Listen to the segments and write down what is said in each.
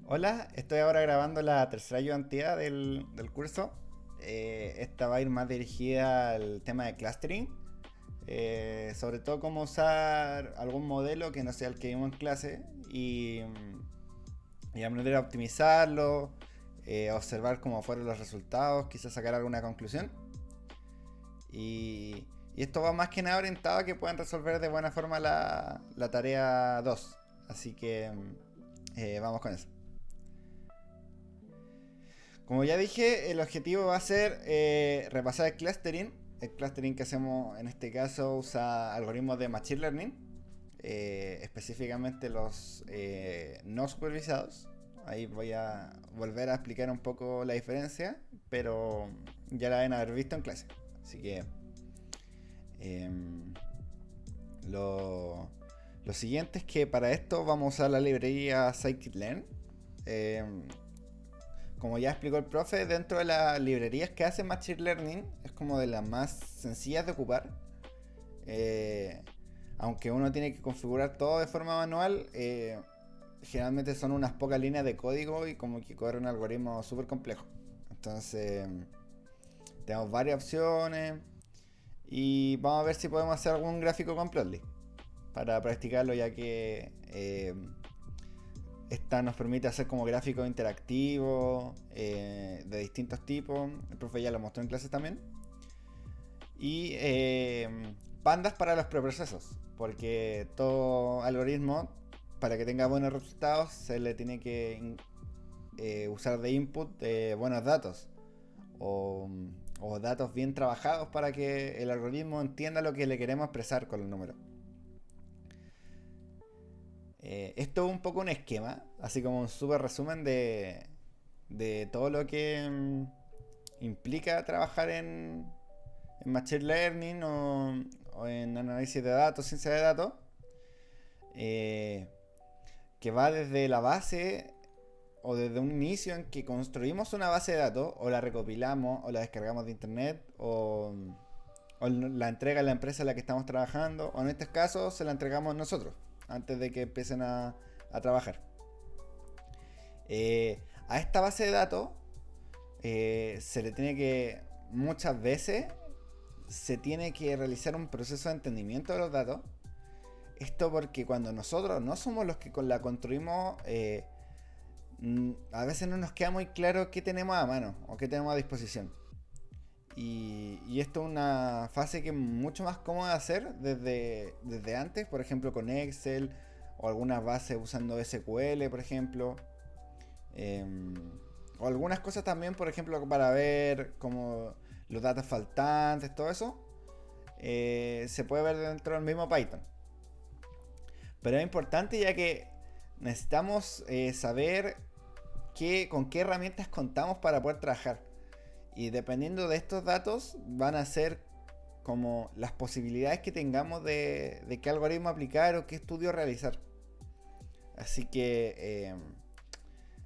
Hola, estoy ahora grabando la tercera ayudantía del curso. Esta va a ir más dirigida al tema de clustering, sobre todo cómo usar algún modelo que no sea el que vimos en clase y aprender a optimizarlo, observar cómo fueron los resultados, quizás sacar alguna conclusión. Y esto va más que nada orientado a que puedan resolver de buena forma la tarea 2. Así que vamos con eso. Como ya dije, el objetivo va a ser repasar el clustering. El clustering que hacemos en este caso usa algoritmos de Machine Learning, específicamente los no supervisados. Ahí voy a volver a explicar un poco la diferencia, pero ya la deben haber visto en clase. Así que eh, lo, lo siguiente es que para esto vamos a usar la librería scikit-learn. Eh, Como ya explicó el profe, dentro de las librerías que hace Machine Learning es como de las más sencillas de ocupar. Eh, Aunque uno tiene que configurar todo de forma manual, generalmente son unas pocas líneas de código y como que corre un algoritmo súper complejo. Entonces, tenemos varias opciones y vamos a ver si podemos hacer algún gráfico con Plotly para practicarlo, ya que esta nos permite hacer como gráficos interactivos de distintos tipos. El profe ya lo mostró en clases también. Y pandas para los preprocesos. Porque todo algoritmo, para que tenga buenos resultados, se le tiene que usar de input buenos datos. O, o datos bien trabajados para que el algoritmo entienda lo que le queremos expresar con el número. Esto es un poco un esquema, así como un súper resumen de todo lo que implica trabajar en Machine Learning o en análisis de datos, ciencia de datos, eh, que va desde la base o desde un inicio en que construimos una base de datos o la recopilamos o la descargamos de internet o la entrega a la empresa en la que estamos trabajando o en este caso se la entregamos nosotros antes de que empiecen a trabajar. A esta base de datos se le tiene que muchas veces se tiene que realizar un proceso de entendimiento de los datos. Esto porque cuando nosotros no somos los que la construimos, a veces no nos queda muy claro qué tenemos a mano o qué tenemos a disposición. Y esto es una fase que es mucho más cómoda de hacer desde antes, por ejemplo con Excel o algunas bases usando SQL, por ejemplo. Eh, o algunas cosas también, por ejemplo, para ver como los datos faltantes, todo eso, se puede ver dentro del mismo Python. Pero es importante ya que necesitamos saber con qué herramientas contamos para poder trabajar. Y dependiendo de estos datos van a ser como las posibilidades que tengamos de qué algoritmo aplicar o qué estudio realizar. Así que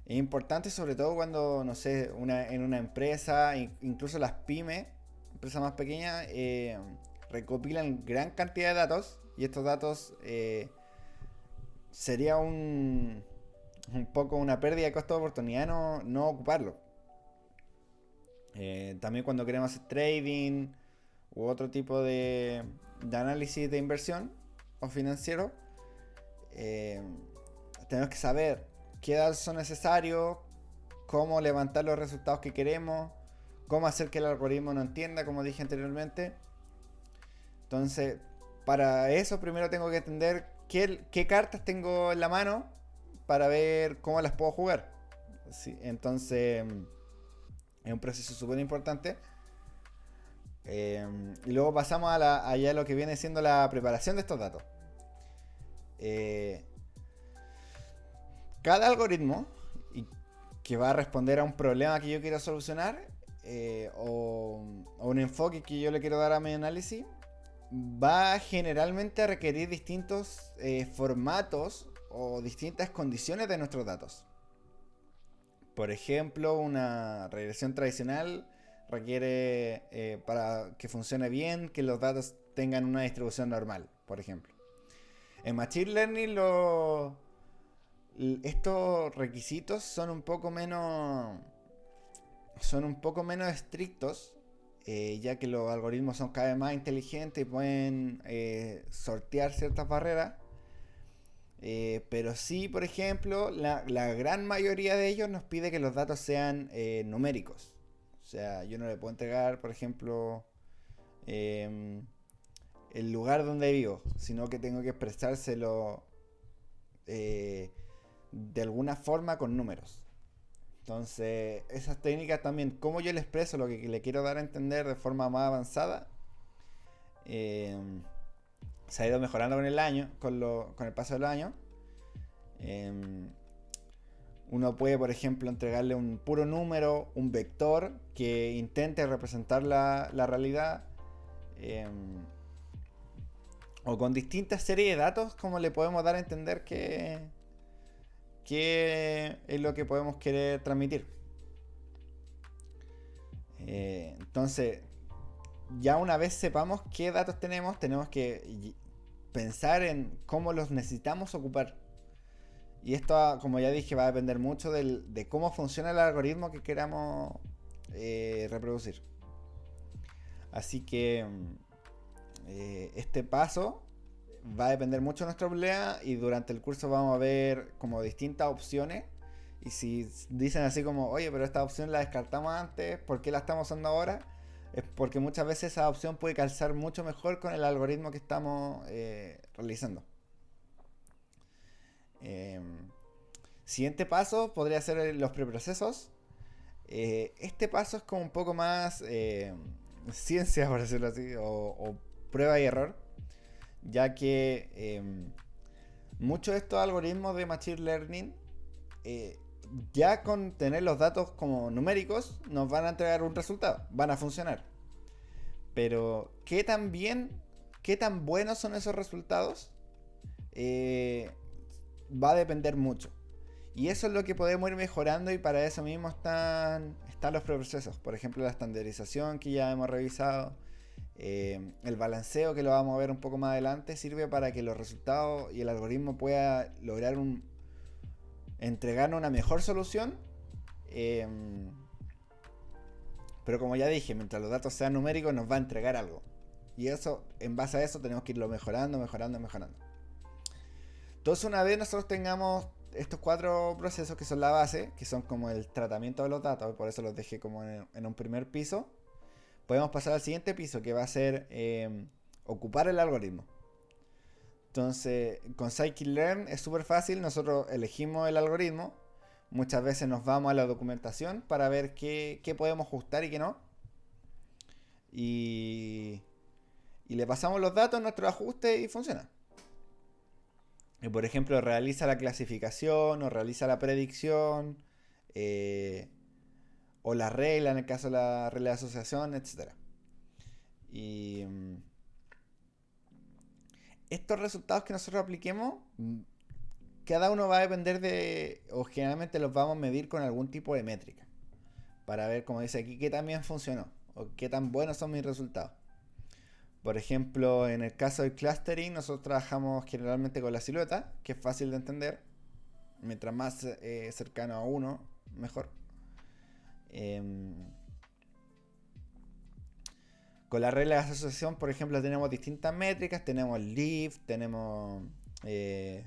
es importante sobre todo cuando, no sé, en una empresa, incluso las pymes, empresas más pequeñas, recopilan gran cantidad de datos y estos datos sería un poco una pérdida de costo de oportunidad no ocuparlo. También cuando queremos hacer trading u otro tipo de análisis de inversión o financiero, eh, tenemos que saber qué datos son necesarios, cómo levantar los resultados que queremos, cómo hacer que el algoritmo no entienda, como dije anteriormente. Entonces, para eso primero tengo que entender qué cartas tengo en la mano para ver cómo las puedo jugar. Sí, entonces, es un proceso súper importante. Y luego pasamos allá a lo que viene siendo la preparación de estos datos. Eh, Cada algoritmo que va a responder a un problema que yo quiero solucionar o un enfoque que yo le quiero dar a mi análisis va generalmente a requerir distintos formatos o distintas condiciones de nuestros datos. Por ejemplo, una regresión tradicional requiere, para que funcione bien, que los datos tengan una distribución normal, por ejemplo. En Machine Learning estos requisitos son un poco menos estrictos, ya que los algoritmos son cada vez más inteligentes y pueden sortear ciertas barreras. Pero sí, por ejemplo, la gran mayoría de ellos nos pide que los datos sean numéricos. O sea, yo no le puedo entregar, por ejemplo, em, el lugar donde vivo, sino que tengo que expresárselo de alguna forma con números. Entonces, esas técnicas también, como yo le expreso lo que le quiero dar a entender de forma más avanzada, em, se ha ido mejorando con el año, con el paso del año. Em, Uno puede, por ejemplo, entregarle un puro número, un vector que intente representar la realidad. em, o con distintas series de datos, como le podemos dar a entender que es lo que podemos querer transmitir. Entonces, ya una vez sepamos qué datos tenemos que pensar en cómo los necesitamos ocupar. Y esto, como ya dije, va a depender mucho de cómo funciona el algoritmo que queramos reproducir. Así que este paso va a depender mucho de nuestra problema y durante el curso vamos a ver como distintas opciones. Y si dicen así como, oye, pero esta opción la descartamos antes, ¿por qué la estamos usando ahora? Es porque muchas veces esa opción puede calzar mucho mejor con el algoritmo que estamos realizando. Eh, Siguiente paso podría ser los preprocesos. Este paso es como un poco más ciencia, por decirlo así, o prueba y error, ya que muchos de estos algoritmos de Machine Learning, ya con tener los datos como numéricos, nos van a entregar un resultado, van a funcionar. Pero, ¿qué tan bien, qué tan buenos son esos resultados? Va a depender mucho. Y eso es lo que podemos ir mejorando y para eso mismo están los procesos. Por ejemplo, la estandarización que ya hemos revisado. El balanceo que lo vamos a ver un poco más adelante sirve para que los resultados y el algoritmo pueda lograr entregarnos una mejor solución. Pero como ya dije, mientras los datos sean numéricos nos va a entregar algo. Y eso, en base a eso tenemos que irlo mejorando. Entonces una vez nosotros tengamos estos 4 procesos que son la base, que son como el tratamiento de los datos, por eso los dejé como en un primer piso, podemos pasar al siguiente piso, que va a ser ocupar el algoritmo. Entonces, con Scikit-Learn es súper fácil, nosotros elegimos el algoritmo, muchas veces nos vamos a la documentación para ver qué podemos ajustar y qué no. Y le pasamos los datos, nuestro ajuste y funciona. Y por ejemplo, realiza la clasificación o realiza la predicción o la regla en el caso de la regla de asociación, etc. Y estos resultados que nosotros apliquemos, cada uno va a depender o generalmente los vamos a medir con algún tipo de métrica. Para ver, como dice aquí, qué tan bien funcionó o qué tan buenos son mis resultados. Por ejemplo, en el caso del clustering, nosotros trabajamos generalmente con la silueta, que es fácil de entender. Mientras más cercano a 1, mejor. Con la regla de asociación, por ejemplo, tenemos distintas métricas. Tenemos el lift, tenemos el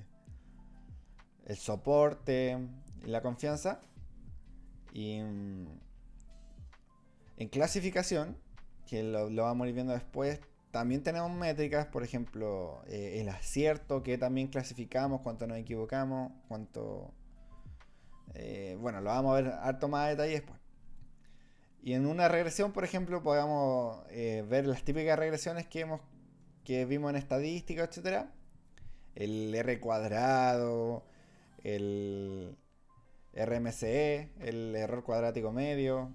soporte, la confianza. Y en clasificación, que lo vamos a ir viendo después, también tenemos métricas, por ejemplo, el acierto, que también clasificamos, cuánto nos equivocamos, cuánto... bueno, lo vamos a ver harto más a detalle después. Y en una regresión, por ejemplo, podemos ver las típicas regresiones que vimos en estadística, etcétera. El R cuadrado, el RMCE, el error cuadrático medio,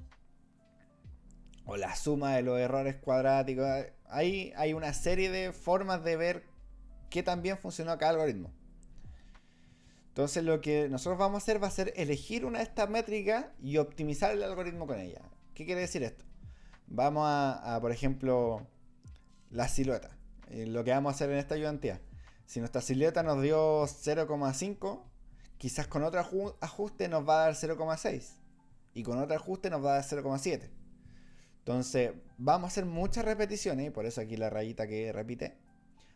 o la suma de los errores cuadráticos. Ahí hay una serie de formas de ver qué tan bien funcionó cada algoritmo. Entonces lo que nosotros vamos a hacer va a ser elegir una de estas métricas y optimizar el algoritmo con ella. ¿Qué quiere decir esto? Vamos a por ejemplo, la silueta. Lo que vamos a hacer en esta ayudantía. Si nuestra silueta nos dio 0,5, quizás con otro ajuste nos va a dar 0,6 y con otro ajuste nos va a dar 0,7. Entonces vamos a hacer muchas repeticiones, y por eso aquí la rayita que repite.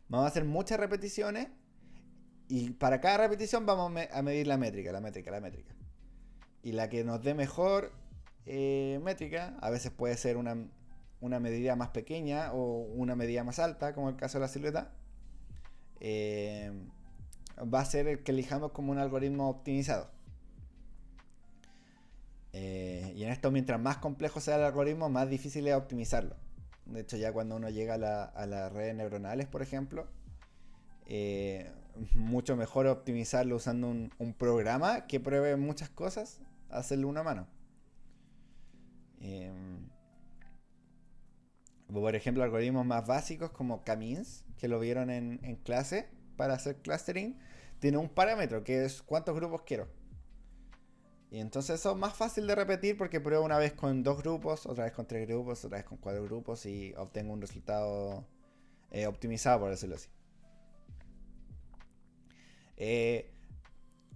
Vamos a hacer muchas repeticiones y para cada repetición vamos a medir la métrica. Y la que nos dé mejor métrica, a veces puede ser una medida más pequeña o una medida más alta, como el caso de la silueta, va a ser el que elijamos como un algoritmo optimizado. Y en esto, mientras más complejo sea el algoritmo, más difícil es optimizarlo. De hecho, ya cuando uno llega a las redes neuronales, por ejemplo, mucho mejor optimizarlo usando un programa que pruebe muchas cosas, hacerlo una mano. Por ejemplo, algoritmos más básicos como K-means, que lo vieron en clase para hacer clustering, tiene un parámetro que es cuántos grupos quiero. Y entonces eso es más fácil de repetir porque pruebo una vez con 2 grupos, otra vez con 3 grupos, otra vez con 4 grupos y obtengo un resultado optimizado, por decirlo así.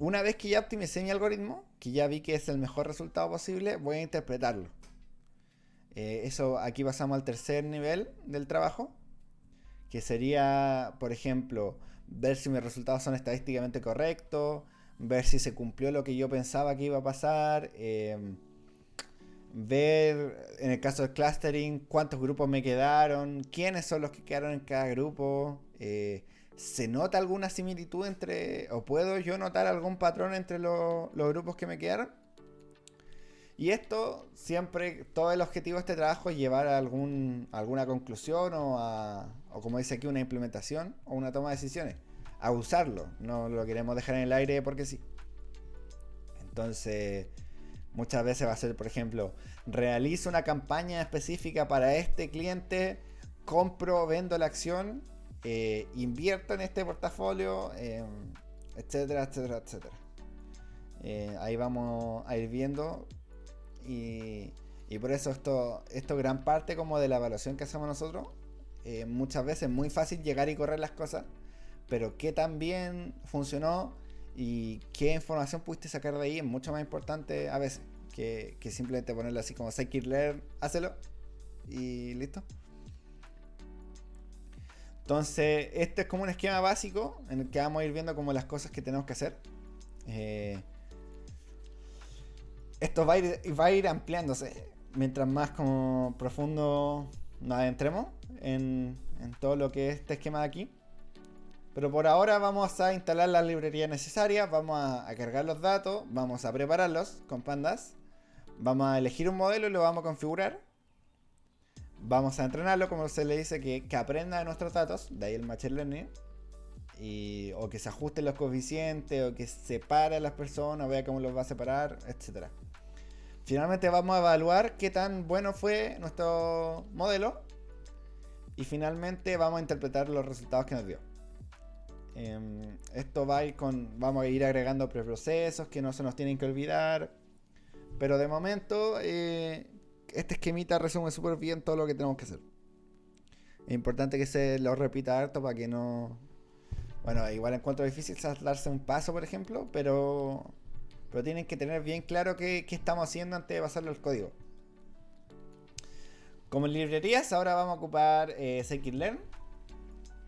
Una vez que ya optimicé mi algoritmo, que ya vi que es el mejor resultado posible, voy a interpretarlo. Eso aquí pasamos al tercer nivel del trabajo, que sería, por ejemplo, ver si mis resultados son estadísticamente correctos, ver si se cumplió lo que yo pensaba que iba a pasar, ver, en el caso del clustering, cuántos grupos me quedaron, quiénes son los que quedaron en cada grupo, ¿se nota alguna similitud entre, o puedo yo notar algún patrón entre los grupos que me quedaron? Y esto siempre, todo el objetivo de este trabajo es llevar a alguna conclusión o como dice aquí, una implementación o una toma de decisiones. A usarlo, no lo queremos dejar en el aire porque sí. Entonces, muchas veces va a ser, por ejemplo, realizo una campaña específica para este cliente, compro, vendo la acción, invierto en este portafolio, etcétera, etcétera, etcétera. Ahí vamos a ir viendo. Y por eso esto gran parte como de la evaluación que hacemos nosotros. Muchas veces es muy fácil llegar y correr las cosas, pero qué tan bien funcionó y qué información pudiste sacar de ahí es mucho más importante a veces que simplemente ponerlo así como scikit-learn, hácelo y listo. Entonces este es como un esquema básico en el que vamos a ir viendo como las cosas que tenemos que hacer. Esto va a ir ampliándose mientras más como profundo nos adentremos en todo lo que es este esquema de aquí. Pero por ahora vamos a instalar las librerías necesarias, vamos a cargar los datos, vamos a prepararlos con Pandas, vamos a elegir un modelo y lo vamos a configurar. Vamos a entrenarlo, como se le dice, que aprenda de nuestros datos, de ahí el Machine Learning. O que se ajusten los coeficientes, o que separe a las personas, vea cómo los va a separar, etc. Finalmente vamos a evaluar qué tan bueno fue nuestro modelo. Y finalmente vamos a interpretar los resultados que nos dio. Esto va a ir vamos a ir agregando preprocesos que no se nos tienen que olvidar. Pero de momento, este esquemita resume súper bien todo lo que tenemos que hacer. Es importante que se lo repita harto para que no... Bueno, igual encuentro difícil saltarse un paso, por ejemplo, pero tienen que tener bien claro qué estamos haciendo antes de pasarlo al código. Como librerías, ahora vamos a ocupar scikit-learn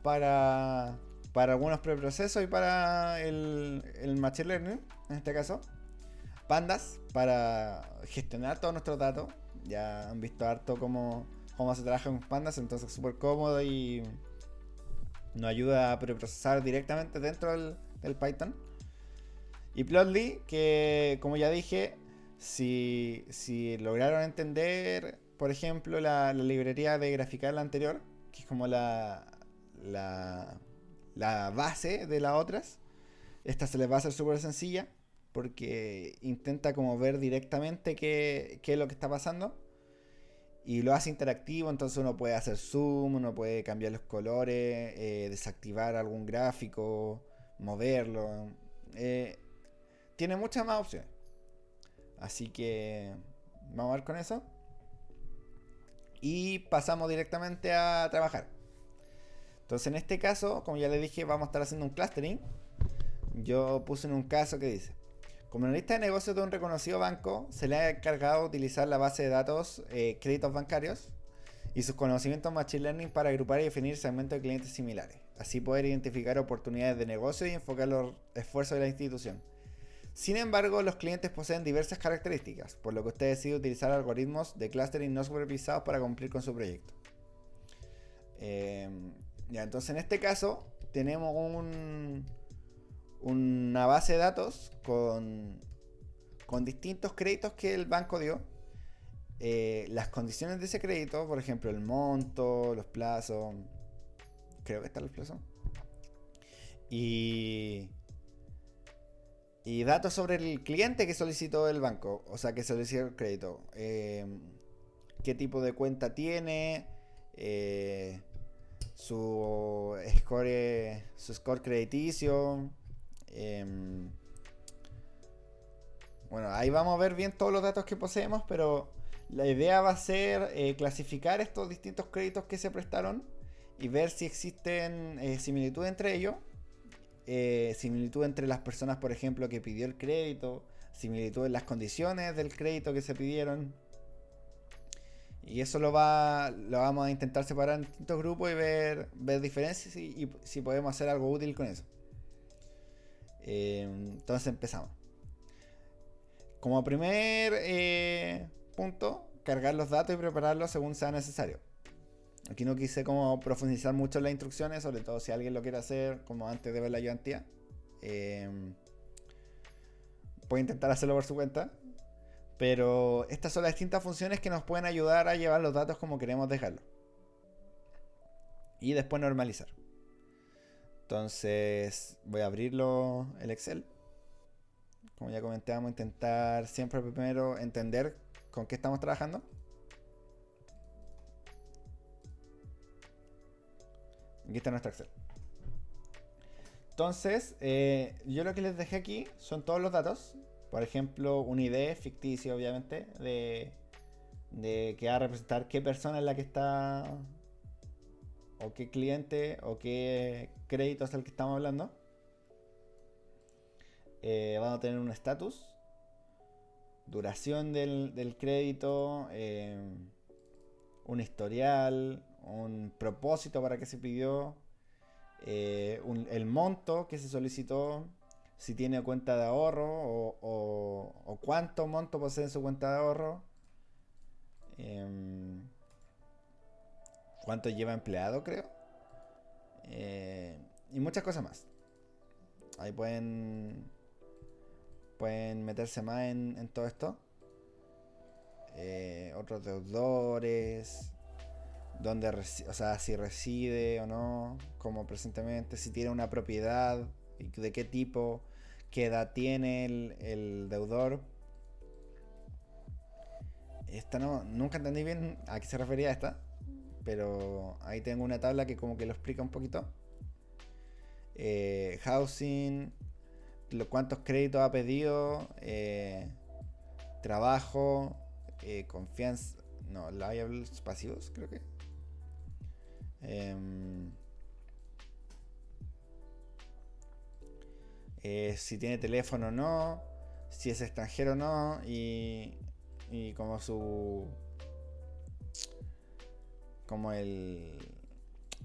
para algunos preprocesos y para el Machine Learning, en este caso. Pandas para gestionar todos nuestros datos. Ya han visto harto cómo se trabaja con Pandas, entonces es súper cómodo y nos ayuda a preprocesar directamente dentro del Python. Y Plotly, que como ya dije, si lograron entender, por ejemplo, la librería de Graphql anterior, que es como la base de las otras, esta se les va a hacer súper sencilla, porque intenta como ver directamente qué es lo que está pasando. Y lo hace interactivo, entonces uno puede hacer zoom, uno puede cambiar los colores, desactivar algún gráfico, moverlo. Tiene muchas más opciones. Así que vamos a ver con eso. Y pasamos directamente a trabajar. Entonces en este caso, como ya les dije, vamos a estar haciendo un clustering. yo puse en un caso que dice: como analista de negocios de un reconocido banco, se le ha encargado utilizar la base de datos créditos bancarios y sus conocimientos Machine Learning para agrupar y definir segmentos de clientes similares. Así poder identificar oportunidades de negocio y enfocar los esfuerzos de la institución. Sin embargo, los clientes poseen diversas características, por lo que usted decide utilizar algoritmos de clustering no supervisados para cumplir con su proyecto. Ya, entonces en este caso tenemos una base de datos con distintos créditos que el banco dio. Las condiciones de ese crédito, por ejemplo, el monto, los plazos. Creo que están los plazos. Y datos sobre el cliente que solicitó el banco, o sea, que solicitó el crédito. Qué tipo de cuenta tiene, su score crediticio. Bueno, ahí vamos a ver bien todos los datos que poseemos, pero la idea va a ser clasificar estos distintos créditos que se prestaron y ver si existen similitudes entre ellos. Similitud entre las personas, por ejemplo, que pidió el crédito, similitud en las condiciones del crédito que se pidieron. Y eso lo vamos a intentar separar en distintos grupos y ver diferencias y si podemos hacer algo útil con eso. Entonces empezamos. Como primer punto, cargar los datos y prepararlos según sea necesario. Aquí no quise como profundizar mucho en las instrucciones, sobre todo si alguien lo quiere hacer como antes de ver la ayudantía. Puede intentar hacerlo por su cuenta. Pero estas son las distintas funciones que nos pueden ayudar a llevar los datos como queremos dejarlos. Y después normalizar. Entonces voy a abrirlo el Excel. Como ya comenté, vamos a intentar siempre primero entender con qué estamos trabajando. Aquí está nuestro Excel. Entonces, yo lo que les dejé aquí son todos los datos. Por ejemplo, un ID ficticio, obviamente, de que va a representar qué persona es la que está, o qué cliente, o qué crédito es el que estamos hablando. Vamos a tener un estatus, duración del crédito, un historial, un propósito para que se pidió, el monto que se solicitó, si tiene cuenta de ahorro o cuánto monto posee en su cuenta de ahorro, cuánto lleva empleado, creo, y muchas cosas más. Ahí pueden meterse más en todo esto. Otros deudores, dónde o sea, si reside o no, como presentemente, si tiene una propiedad y de qué tipo, qué edad tiene el deudor. Esta nunca entendí bien a qué se refería esta, pero ahí tengo una tabla que como que lo explica un poquito. Housing, cuántos créditos ha pedido, trabajo, confianza, no, liabilities pasivos, creo que. Si tiene teléfono o no, si es extranjero o no, y como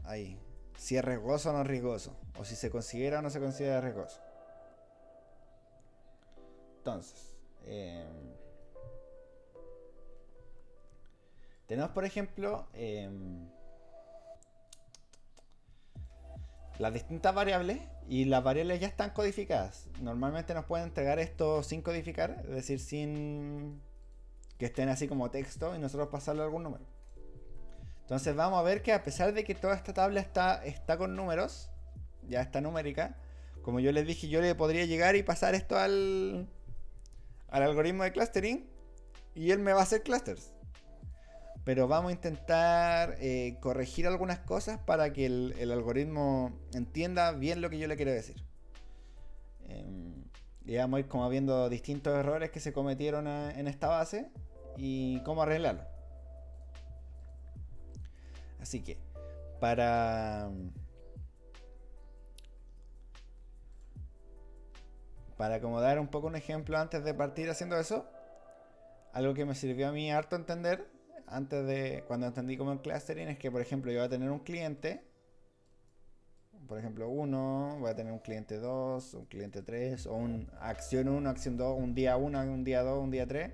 ahí, si es riesgoso o no riesgoso, o si se considera o no se considera riesgoso. Entonces, tenemos, por ejemplo, las distintas variables, y las variables ya están codificadas. Normalmente nos pueden entregar esto sin codificar, es decir, sin que estén así como texto y nosotros pasarle algún número. Entonces vamos a ver que a pesar de que toda esta tabla está con números, ya está numérica, como yo les dije, yo le podría llegar y pasar esto al algoritmo de clustering y él me va a hacer clusters. Pero vamos a intentar corregir algunas cosas para que el algoritmo entienda bien lo que yo le quiero decir. Y vamos a ir como viendo distintos errores que se cometieron en esta base y cómo arreglarlo. Así que, para para acomodar un poco un ejemplo antes de partir haciendo eso, algo que me sirvió a mí harto entender antes de cuando entendí como el clustering es que, por ejemplo, yo voy a tener un cliente, por ejemplo, 1, voy a tener un cliente 2, un cliente 3, o un acción 1, acción 2, un día 1, un día 2, un día 3.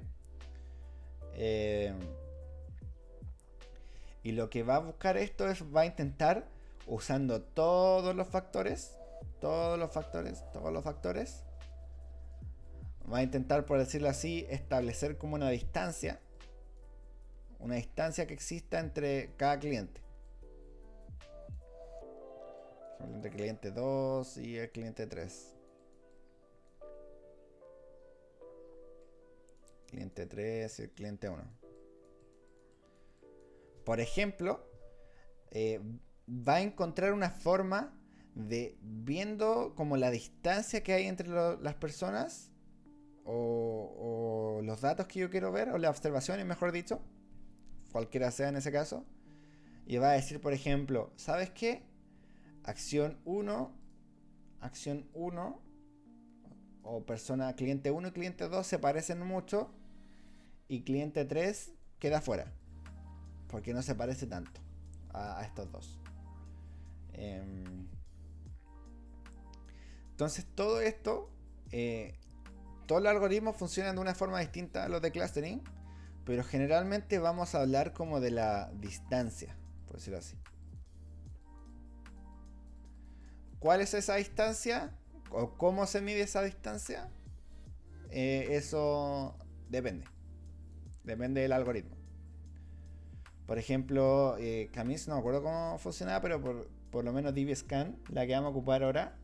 Y lo que va a buscar esto es, va a intentar, usando todos los factores, va a intentar, por decirlo así, establecer como una distancia que exista entre cada cliente. Por ejemplo, entre cliente 2 y el cliente 3. Cliente 3 y el cliente 1. Por ejemplo, va a encontrar una forma de, viendo como la distancia que hay entre las personas o los datos que yo quiero ver, o las observaciones, mejor dicho, cualquiera sea en ese caso, y va a decir, por ejemplo, ¿sabes qué? Acción 1 o persona cliente 1 y cliente 2 se parecen mucho y cliente 3 queda fuera porque no se parece tanto a estos dos. Entonces todo esto, todos los algoritmos funcionan de una forma distinta a los de clustering, pero generalmente vamos a hablar como de la distancia, por decirlo así. ¿Cuál es esa distancia? ¿O cómo se mide esa distancia? Eso depende. Depende del algoritmo. Por ejemplo, Camis, no me acuerdo cómo funcionaba, pero por lo menos dbScan, la que vamos a ocupar ahora,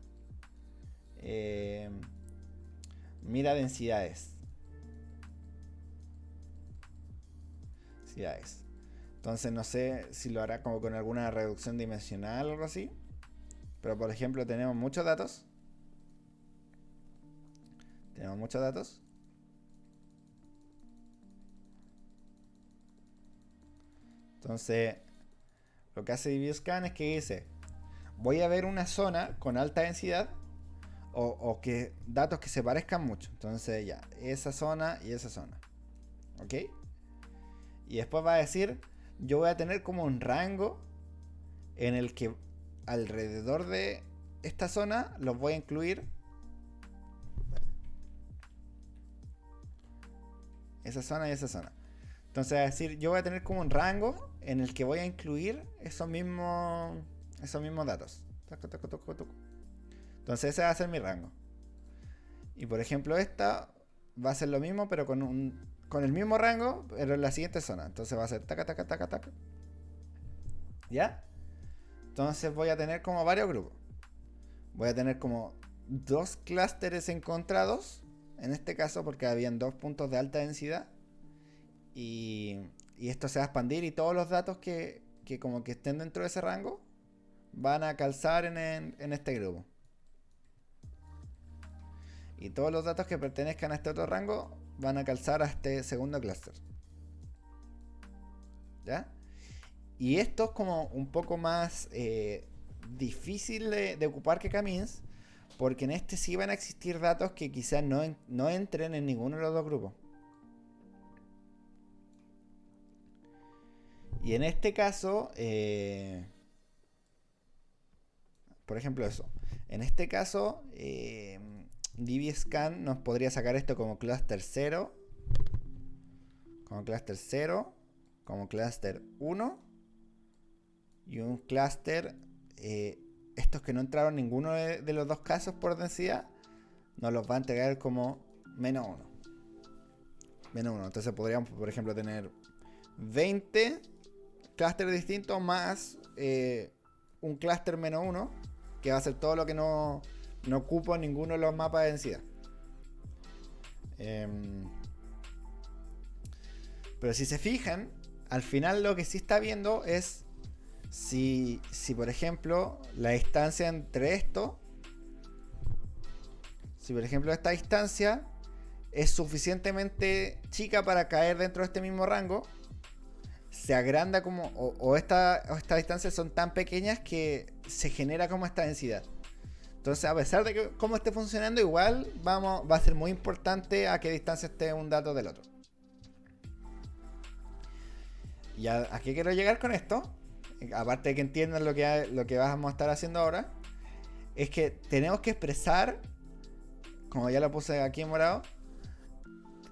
mira densidades. Entonces no sé si lo hará como con alguna reducción dimensional o algo así. Pero por ejemplo tenemos muchos datos. Entonces lo que hace dbScan es que dice, voy a ver una zona con alta densidad o que datos que se parezcan mucho. Entonces ya, esa zona y esa zona. ¿Ok? Y después va a decir, yo voy a tener como un rango en el que alrededor de esta zona los voy a incluir esa zona y esa zona. Entonces va a decir, yo voy a tener como un rango en el que voy a incluir esos mismos datos. Entonces ese va a ser mi rango. Y por ejemplo esta va a ser lo mismo, pero con el mismo rango, pero en la siguiente zona. Entonces va a ser taca. ¿Ya? Entonces voy a tener como varios grupos. Voy a tener como 2 clústeres encontrados. En este caso porque habían 2 puntos de alta densidad. Y esto se va a expandir y todos los datos que como que estén dentro de ese rango van a calzar en este grupo. Y todos los datos que pertenezcan a este otro rango van a calzar a este segundo clúster. ¿Ya? Y esto es como un poco más difícil de ocupar que Camis, porque en este sí van a existir datos que quizás no entren en ninguno de los dos grupos. Y en este caso, por ejemplo eso, en este caso dbScan nos podría sacar esto como clúster 0, como clúster 1 y un clúster, estos que no entraron en ninguno de los dos casos por densidad, nos los va a entregar como menos 1. Entonces podríamos, por ejemplo, tener 20 clústeres distintos más un clúster menos 1, que va a ser todo lo que no ocupo ninguno de los mapas de densidad. Pero si se fijan, al final lo que sí está viendo es si por ejemplo la distancia entre esto, si por ejemplo esta distancia es suficientemente chica para caer dentro de este mismo rango, se agranda como o estas distancias son tan pequeñas que se genera como esta densidad. Entonces, a pesar de que cómo esté funcionando, igual va a ser muy importante a qué distancia esté un dato del otro. ¿Y a qué quiero llegar con esto? Aparte de que entiendan lo que vamos a estar haciendo ahora, es que tenemos que expresar, como ya lo puse aquí en morado,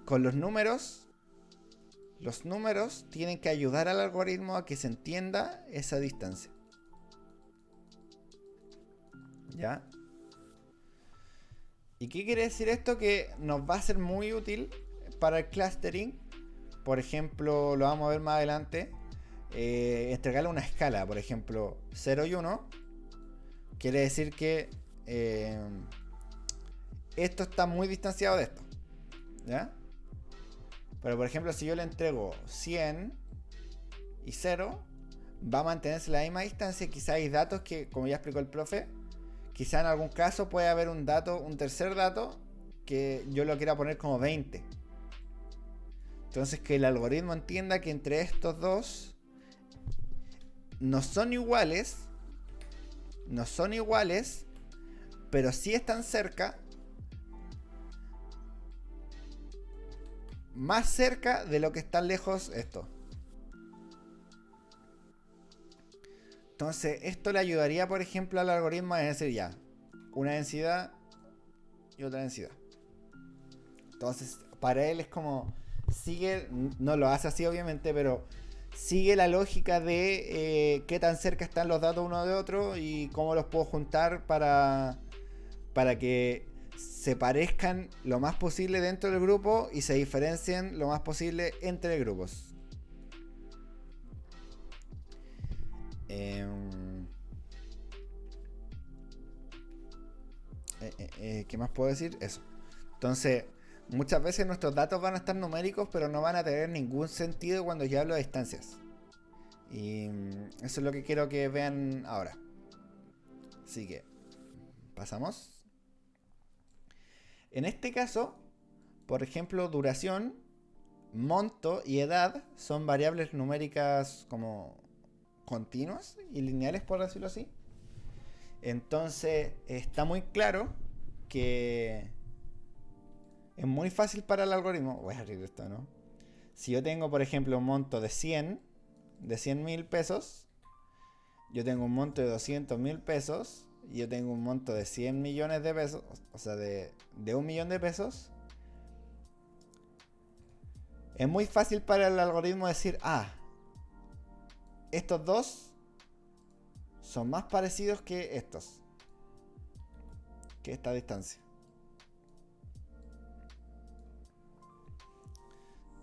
con los números tienen que ayudar al algoritmo a que se entienda esa distancia. ¿Ya? ¿Y qué quiere decir esto? Que nos va a ser muy útil para el clustering. Por ejemplo, lo vamos a ver más adelante. Entregarle una escala, por ejemplo, 0 y 1. Quiere decir que esto está muy distanciado de esto. ¿Ya? Pero por ejemplo, si yo le entrego 100 y 0, va a mantenerse la misma distancia. Quizá hay datos que, como ya explicó el profe, quizá en algún caso puede haber un tercer dato que yo lo quiera poner como 20. Entonces que el algoritmo entienda que entre estos dos no son iguales, pero sí están cerca, más cerca de lo que están lejos esto. Entonces esto le ayudaría, por ejemplo, al algoritmo a decir ya, una densidad y otra densidad. Entonces para él es como sigue, no lo hace así obviamente, pero sigue la lógica de qué tan cerca están los datos uno de otro y cómo los puedo juntar para que se parezcan lo más posible dentro del grupo y se diferencien lo más posible entre grupos. ¿Qué más puedo decir? Eso. Entonces, muchas veces nuestros datos van a estar numéricos, pero no van a tener ningún sentido cuando yo hablo de distancias. Y eso es lo que quiero que vean ahora. Así que, pasamos. En este caso, por ejemplo, duración, monto y edad son variables numéricas como continuas y lineales, por decirlo así. Entonces, está muy claro que es muy fácil para el algoritmo. Voy a abrir esto, ¿no? Si yo tengo, por ejemplo, un monto de 100.000 pesos, yo tengo un monto de 200.000 pesos, y yo tengo un monto de 100 millones de pesos, o sea, de 1 millón de pesos. Es muy fácil para el algoritmo decir, estos dos son más parecidos que estos, que esta distancia.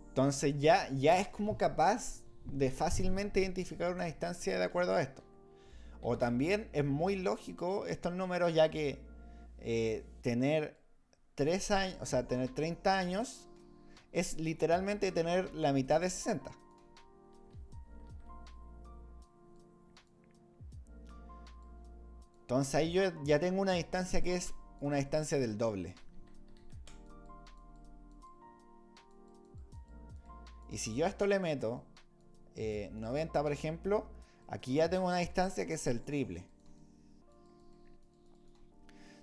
Entonces ya es como capaz de fácilmente identificar una distancia de acuerdo a esto. O también es muy lógico estos números, ya que tener 3 años, o sea, tener 30 años es literalmente tener la mitad de 60. Entonces ahí yo ya tengo una distancia que es una distancia del doble. Y si yo a esto le meto 90, por ejemplo, aquí ya tengo una distancia que es el triple.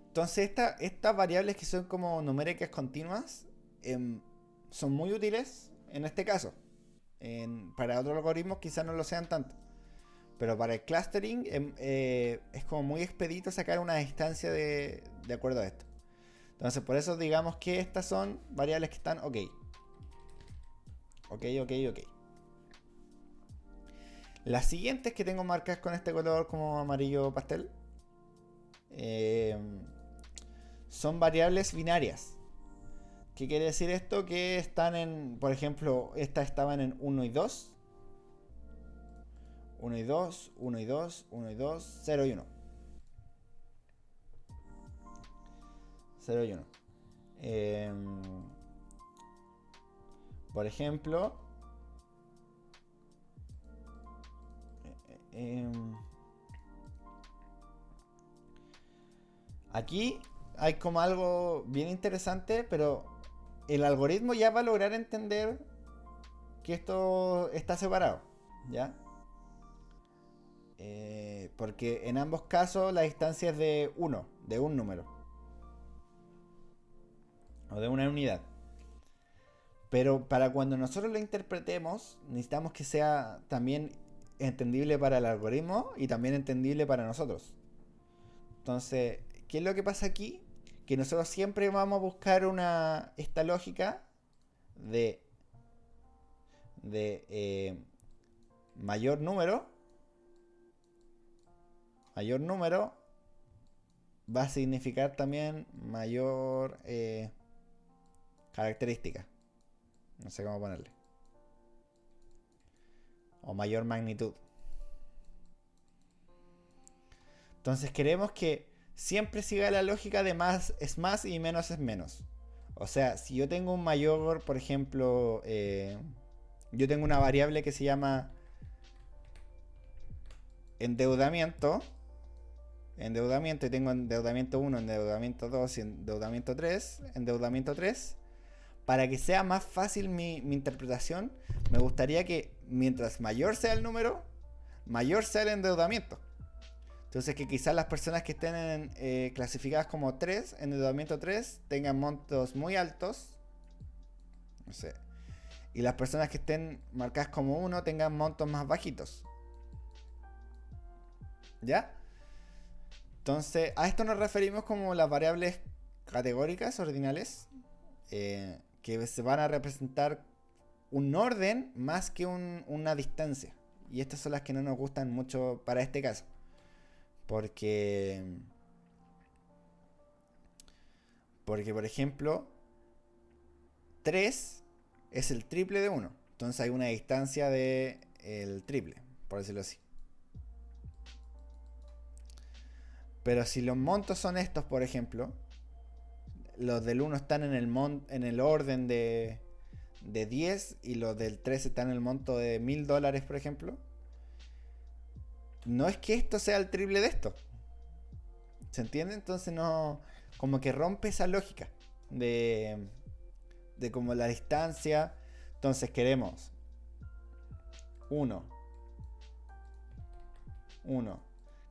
Entonces estas variables que son como numéricas continuas son muy útiles en este caso. Para otros algoritmos quizás no lo sean tanto. Pero para el clustering es como muy expedito sacar una distancia de acuerdo a esto. Entonces por eso digamos que estas son variables que están ok. Ok. Las siguientes que tengo marcadas con este color como amarillo pastel son variables binarias. ¿Qué quiere decir esto? Que están en, por ejemplo, estas estaban en 1 y 2. 1 y 2, 1 y 2, 1 y 2, 0 y 1. 0 y 1. Por ejemplo, aquí hay como algo bien interesante, pero el algoritmo ya va a lograr entender que esto está separado, ¿ya? Porque en ambos casos la distancia es de 1, de un número. O de una unidad. Pero para cuando nosotros lo interpretemos, necesitamos que sea también entendible para el algoritmo y también entendible para nosotros. Entonces, ¿qué es lo que pasa aquí? Que nosotros siempre vamos a buscar esta lógica de, de mayor número. Mayor número va a significar también mayor característica. No sé cómo ponerle. O mayor magnitud. Entonces queremos que siempre siga la lógica de más es más y menos es menos. O sea, si yo tengo un mayor, por ejemplo, yo tengo una variable que se llama endeudamiento. Endeudamiento, y tengo endeudamiento 1, endeudamiento 2 y endeudamiento 3. Endeudamiento 3. Para que sea más fácil mi interpretación, me gustaría que mientras mayor sea el número, mayor sea el endeudamiento. Entonces que quizás las personas que estén clasificadas como 3, endeudamiento 3, tengan montos muy altos. No sé. Y las personas que estén marcadas como 1 tengan montos más bajitos. ¿Ya? Entonces, a esto nos referimos como las variables categóricas ordinales. Que se van a representar un orden más que una distancia. Y estas son las que no nos gustan mucho para este caso. Porque, por ejemplo, 3 es el triple de 1. Entonces hay una distancia de el triple, por decirlo así. Pero si los montos son estos, por ejemplo, los del 1 están en el orden de 10 y los del 3 están en el monto de $1000, por ejemplo. No es que esto sea el triple de esto. ¿Se entiende? Entonces no... Como que rompe esa lógica de como la distancia. Entonces queremos 1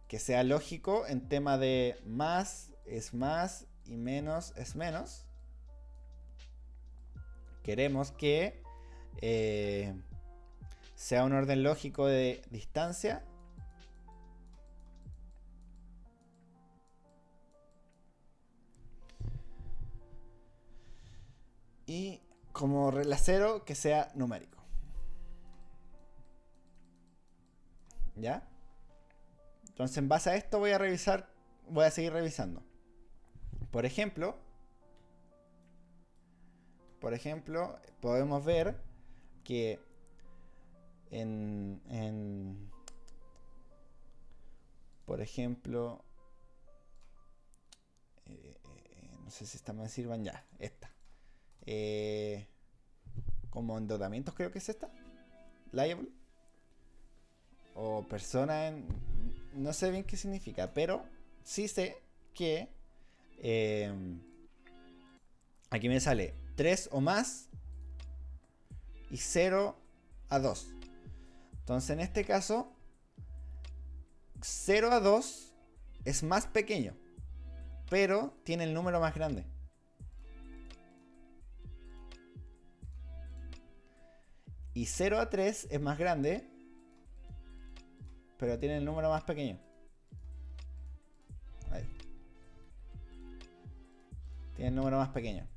que sea lógico en tema de más es más y menos es menos. Queremos que sea un orden lógico de distancia. Y como regla cero, que sea numérico. ¿Ya? Entonces, en base a esto voy a seguir revisando. Por ejemplo, podemos ver que por ejemplo, no sé si esta me sirvan ya, esta. Como endeudamientos creo que es esta. Liable. O persona no sé bien qué significa, pero sí sé que aquí me sale 3 o más y 0 a 2. Entonces en este caso 0 a 2 es más pequeño, pero tiene el número más grande. Y 0 a 3 es más grande, pero tiene el número más pequeño. Ahí. Tiene el número más pequeño.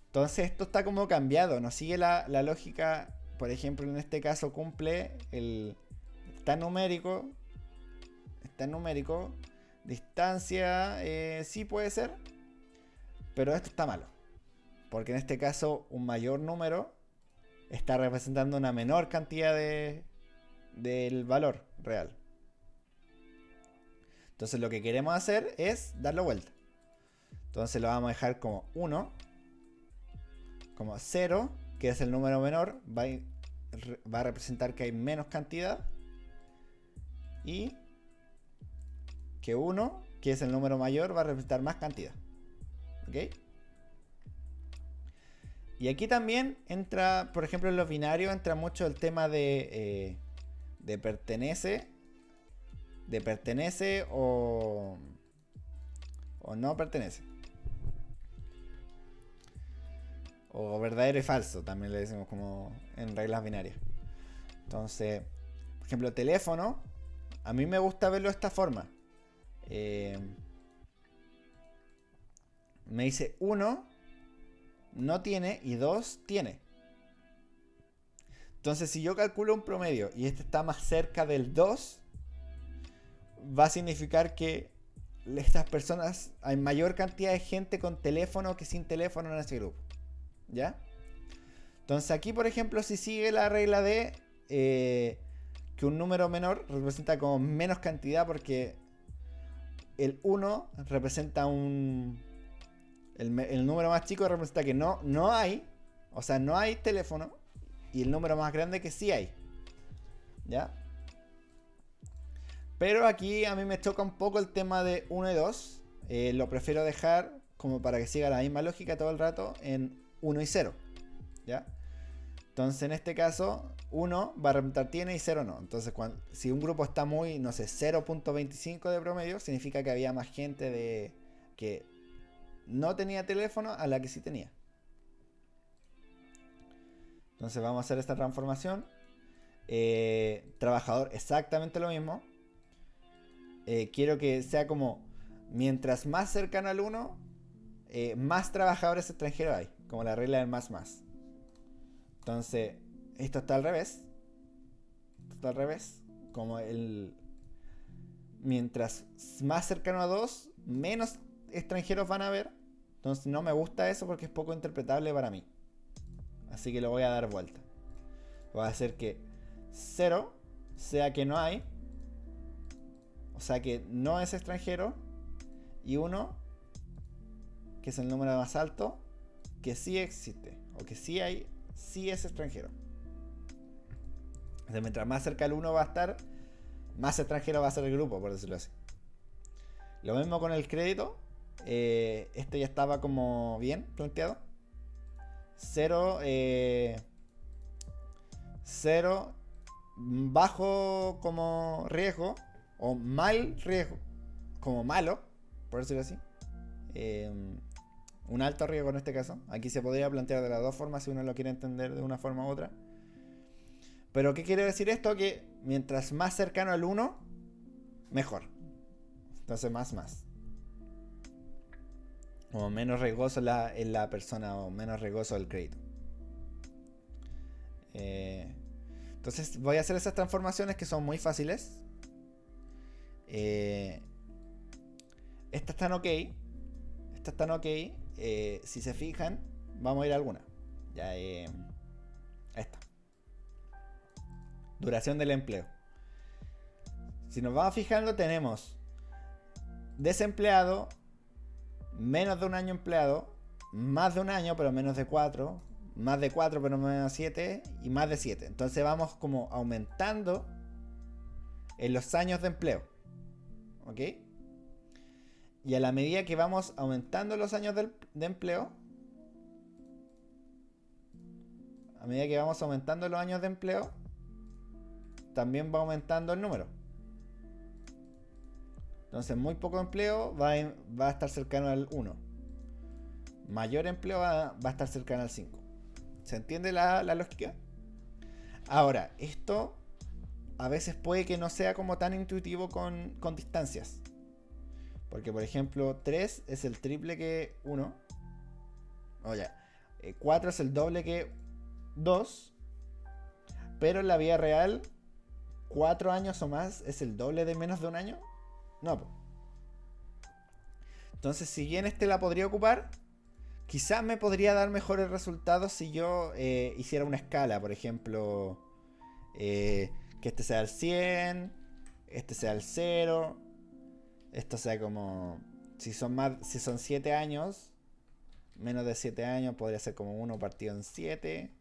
Entonces esto está como cambiado. No sigue la lógica. Por ejemplo, en este caso cumple está numérico. Está numérico. Distancia sí puede ser. Pero esto está malo. Porque en este caso un mayor número está representando una menor cantidad del valor real. Entonces lo que queremos hacer es darle vuelta. Entonces lo vamos a dejar como 1, como 0, que es el número menor, va a representar que hay menos cantidad. Y que 1, que es el número mayor, va a representar más cantidad. ¿Ok? Y aquí también entra, por ejemplo, en los binarios entra mucho el tema de pertenece de pertenece o no pertenece. O verdadero y falso, también le decimos como en reglas binarias. Entonces, por ejemplo, teléfono, a mí me gusta verlo de esta forma. Me dice 1 no tiene y 2 tiene. Entonces, si yo calculo un promedio y este está más cerca del 2, va a significar que estas personas, hay mayor cantidad de gente con teléfono que sin teléfono en ese grupo. ¿Ya? Entonces aquí, por ejemplo, si sigue la regla de que un número menor representa como menos cantidad, porque el 1 representa el número más chico representa que no hay, o sea, no hay teléfono, y el número más grande que sí hay. ¿Ya? Pero aquí a mí me choca un poco el tema de 1 y 2. Lo prefiero dejar como para que siga la misma lógica todo el rato en 1 y 0. ¿Ya? Entonces en este caso 1 va a representar tiene y 0 no. Entonces si un grupo está muy, no sé, 0.25 de promedio, significa que había más gente que no tenía teléfono a la que sí tenía. Entonces vamos a hacer esta transformación. Trabajador, exactamente lo mismo. Quiero que sea como mientras más cercano al 1, más trabajadores extranjeros hay, como la regla del más. Entonces, esto está al revés. Como mientras más cercano a 2, menos extranjeros van a haber. Entonces no me gusta eso porque es poco interpretable para mí. Así que lo voy a dar vuelta. Voy a hacer que 0 sea que no hay, o sea que no es extranjero, y 1, que es el número más alto, que sí existe, o que sí hay, sí es extranjero. Entonces, mientras más cerca el 1 va a estar, más extranjero va a ser el grupo, por decirlo así. Lo mismo con el crédito. Esto ya estaba como bien planteado. 0 bajo como riesgo, o mal riesgo como malo, por decirlo así. Un alto riesgo en este caso. Aquí se podría plantear de las dos formas si uno lo quiere entender de una forma u otra. Pero ¿qué quiere decir esto? Que mientras más cercano al 1, mejor. Entonces más. O menos riesgoso en la persona, o menos riesgoso el crédito. Entonces voy a hacer esas transformaciones que son muy fáciles. Estas están ok. Si se fijan, vamos a ir a alguna. Ya, esta. Duración del empleo. Si nos vamos fijando, tenemos desempleado, menos de un año empleado, más de un año pero menos de 4, más de 4 pero menos de 7 y más de 7. Entonces vamos como aumentando en los años de empleo. ¿Ok? Y a la medida que vamos aumentando los años de empleo, a medida que vamos aumentando los años de empleo, también va aumentando el número. Entonces muy poco empleo va a estar cercano al 1. Mayor empleo va a estar cercano al 5. ¿Se entiende la lógica? Ahora, esto a veces puede que no sea como tan intuitivo con distancias. Porque por ejemplo 3 es el triple que 1. Oye, 4 es el doble que 2. Pero en la vida real, 4 años o más es el doble de menos de un año. No. Entonces, si bien este la podría ocupar, quizás me podría dar mejores resultados si yo hiciera una escala. Por ejemplo, que este sea el 100, este sea el 0. Esto sea como... Si son 7 años, menos de 7 años, podría ser como 1 partido en 7.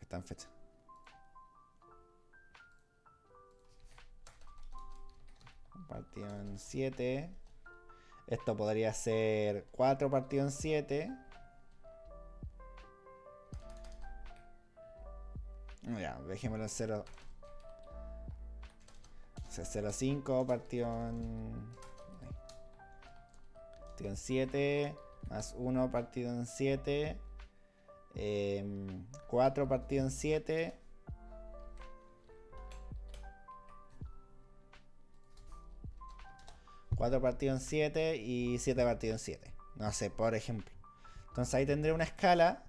Está en fecha. Partido en 7. Esto podría ser 4 partido en 7. Ya, dejémoslo en 0. sea, 0,5 partido en 7, más 1 partido en 7, 4 partido en 7, 4 partido en 7 y 7 partido en 7. No sé, por ejemplo. Entonces ahí tendré una escala.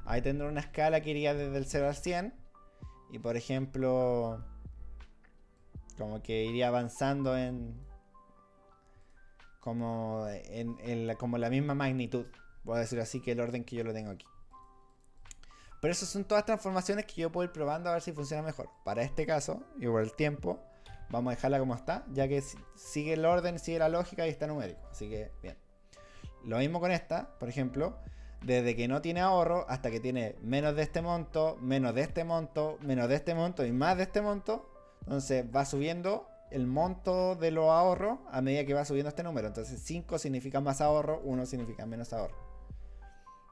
Ahí tendré una escala que iría desde el 0 al 100. Y por ejemplo, como que iría avanzando como la misma magnitud. Voy a decir así, que el orden que yo lo tengo aquí. Pero esas son todas transformaciones que yo puedo ir probando a ver si funciona mejor. Para este caso, y por el tiempo, vamos a dejarla como está, ya que sigue el orden, sigue la lógica y está numérico. Así que, bien. Lo mismo con esta, por ejemplo, desde que no tiene ahorro hasta que tiene menos de este monto, menos de este monto, menos de este monto y más de este monto. Entonces va subiendo el monto de los ahorros a medida que va subiendo este número. Entonces 5 significa más ahorro, 1 significa menos ahorro.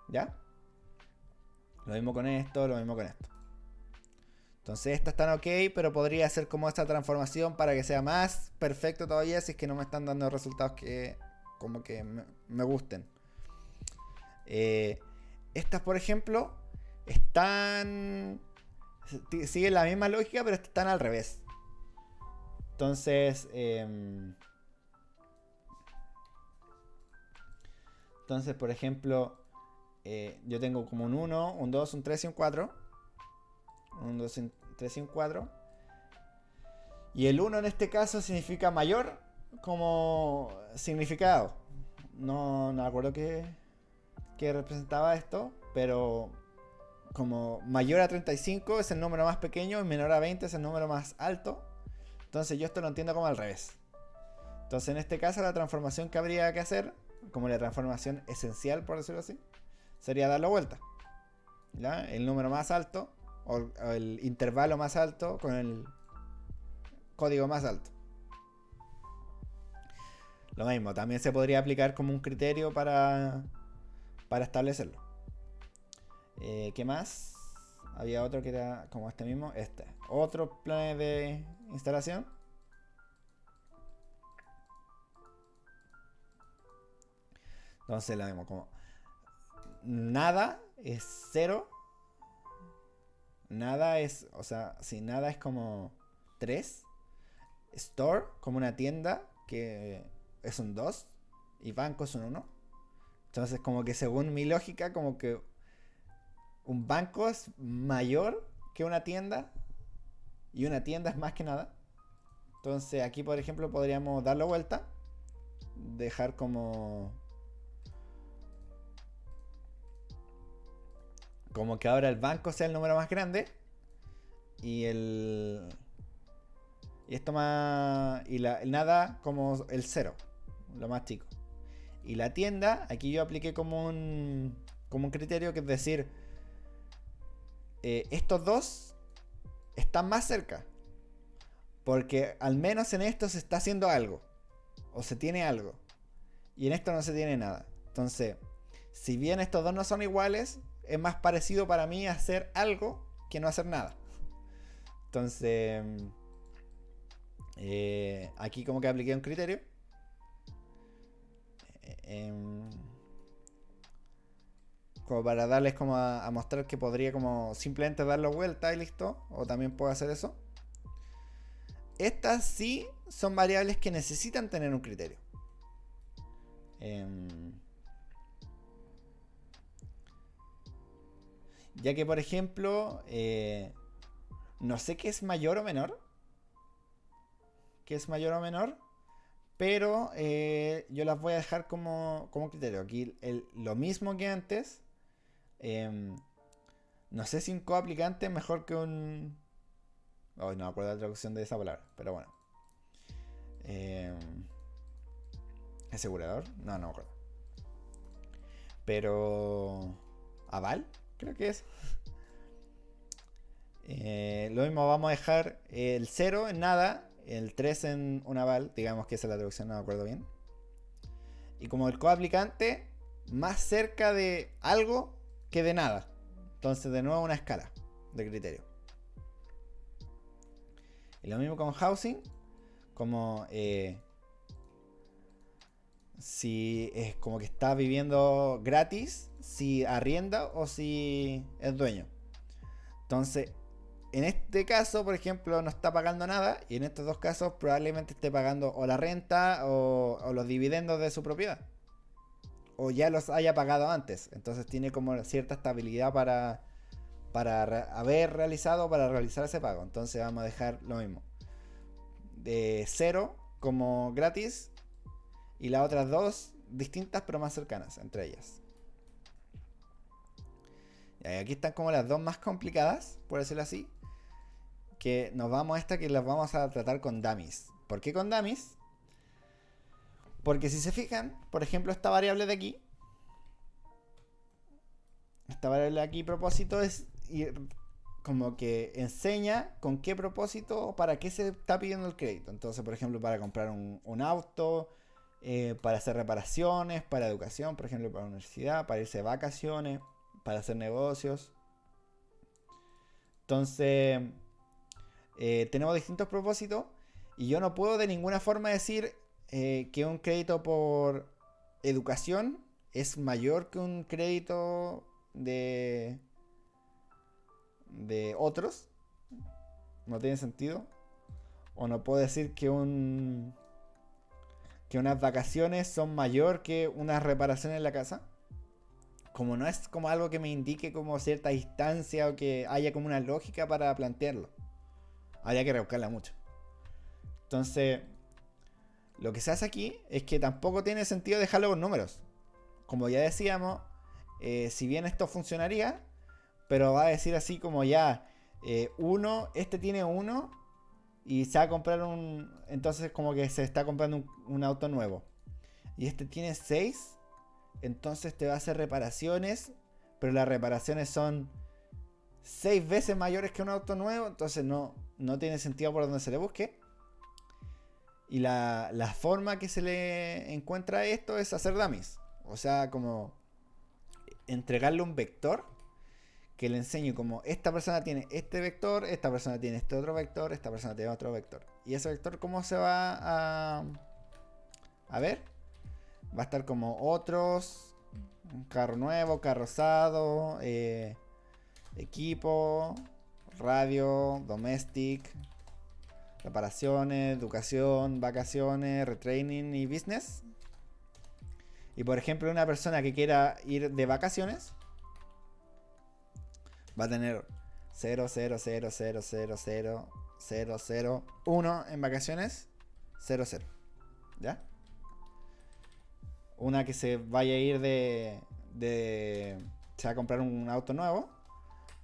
¿Ya? Lo mismo con esto, lo mismo con esto. Entonces estas están ok, pero podría hacer como esta transformación para que sea más perfecto todavía si es que no me están dando resultados que como que me gusten. Estas, por ejemplo, siguen la misma lógica, pero están al revés. Entonces, por ejemplo, yo tengo como un 1, un 2, un 3 y un 4. Un 2, un 3 y un 4. Y el 1 en este caso significa mayor como significado. No me acuerdo qué representaba esto, pero como mayor a 35 es el número más pequeño y menor a 20 es el número más alto. Entonces yo esto lo entiendo como al revés. Entonces en este caso la transformación que habría que hacer, como la transformación esencial por decirlo así, sería dar la vuelta, ¿ya? El número más alto o el intervalo más alto con el código más alto. Lo mismo, también se podría aplicar como un criterio para establecerlo. ¿Qué más? Había otro que era como este mismo. Otro plan de instalación. Entonces lo mismo, como nada es 0. Nada es, o sea, si nada es como 3. Store, como una tienda, que es un 2. Y banco es un 1. Entonces como que según mi lógica, como que un banco es mayor que una tienda. Y una tienda es más que nada. Entonces aquí, por ejemplo, podríamos darle vuelta. Dejar como que ahora el banco sea el número más grande. Y el nada como el 0, lo más chico. Y la tienda, aquí yo apliqué como un criterio, que es decir, estos dos están más cerca, porque al menos en esto se está haciendo algo, o se tiene algo, y en esto no se tiene nada. Entonces, si bien estos dos no son iguales, es más parecido para mí hacer algo que no hacer nada. Entonces, aquí como que apliqué un criterio. Como para darles como a mostrar que podría como simplemente darle vuelta y listo. O también puedo hacer eso. Estas sí son variables que necesitan tener un criterio. Ya que por ejemplo, no sé qué es mayor o menor. Pero yo las voy a dejar como criterio. Aquí lo mismo que antes. No sé si un coaplicante es mejor que un... no me acuerdo la traducción de esa palabra, pero bueno. ¿Asegurador? No me acuerdo. Pero... ¿aval? Creo que es. Lo mismo, vamos a dejar el 0 en nada, el 3 en un aval, digamos que esa es la traducción, no me acuerdo bien. Y como el coaplicante, más cerca de algo que de nada. Entonces, de nuevo, una escala de criterio. Y lo mismo con housing, como si es como que está viviendo gratis, si arrienda o si es dueño. Entonces, en este caso, por ejemplo, no está pagando nada, y en estos dos casos probablemente esté pagando o la renta o los dividendos de su propiedad. O ya los haya pagado antes. Entonces tiene como cierta estabilidad para haber realizado, para realizar ese pago. Entonces vamos a dejar lo mismo. De 0 como gratis, y las otras dos distintas pero más cercanas entre ellas. Y aquí están como las dos más complicadas, por decirlo así. Que nos vamos a esta que las vamos a tratar con dummies. ¿Por qué con dummies? Porque si se fijan, por ejemplo, esta variable de aquí. Esta variable de aquí, propósito, es como que enseña con qué propósito o para qué se está pidiendo el crédito. Entonces, por ejemplo, para comprar un auto, para hacer reparaciones, para educación, por ejemplo, para la universidad, para irse de vacaciones, para hacer negocios. Entonces, tenemos distintos propósitos y yo no puedo de ninguna forma decir que un crédito por educación es mayor que un crédito de otros. No tiene sentido. O no puedo decir que unas vacaciones son mayor que unas reparaciones en la casa. Como no es como algo que me indique como cierta distancia o que haya como una lógica para plantearlo. Habría que rebuscarla mucho. Entonces, lo que se hace aquí es que tampoco tiene sentido dejarlo con números. Como ya decíamos, si bien esto funcionaría, pero va a decir así como ya, este tiene 1 y se va a comprar entonces como que se está comprando un auto nuevo. Y este tiene 6, entonces te va a hacer reparaciones, pero las reparaciones son 6 veces mayores que un auto nuevo, entonces no tiene sentido por donde se le busque. Y la forma que se le encuentra a esto es hacer dummies. O sea, como entregarle un vector que le enseñe como esta persona tiene este vector, esta persona tiene este otro vector, esta persona tiene otro vector. Y ese vector, ¿cómo se va a ver? Va a estar como otros, un carro nuevo, carro usado, equipo, radio, domestic, reparaciones, educación, vacaciones, retraining y business. Y por ejemplo, una persona que quiera ir de vacaciones va a tener 0, 0, 0, 0, 0, 0, 0, 0, 1 en vacaciones, 0, 0. ¿Ya? Una que se vaya a ir se va a comprar un auto nuevo,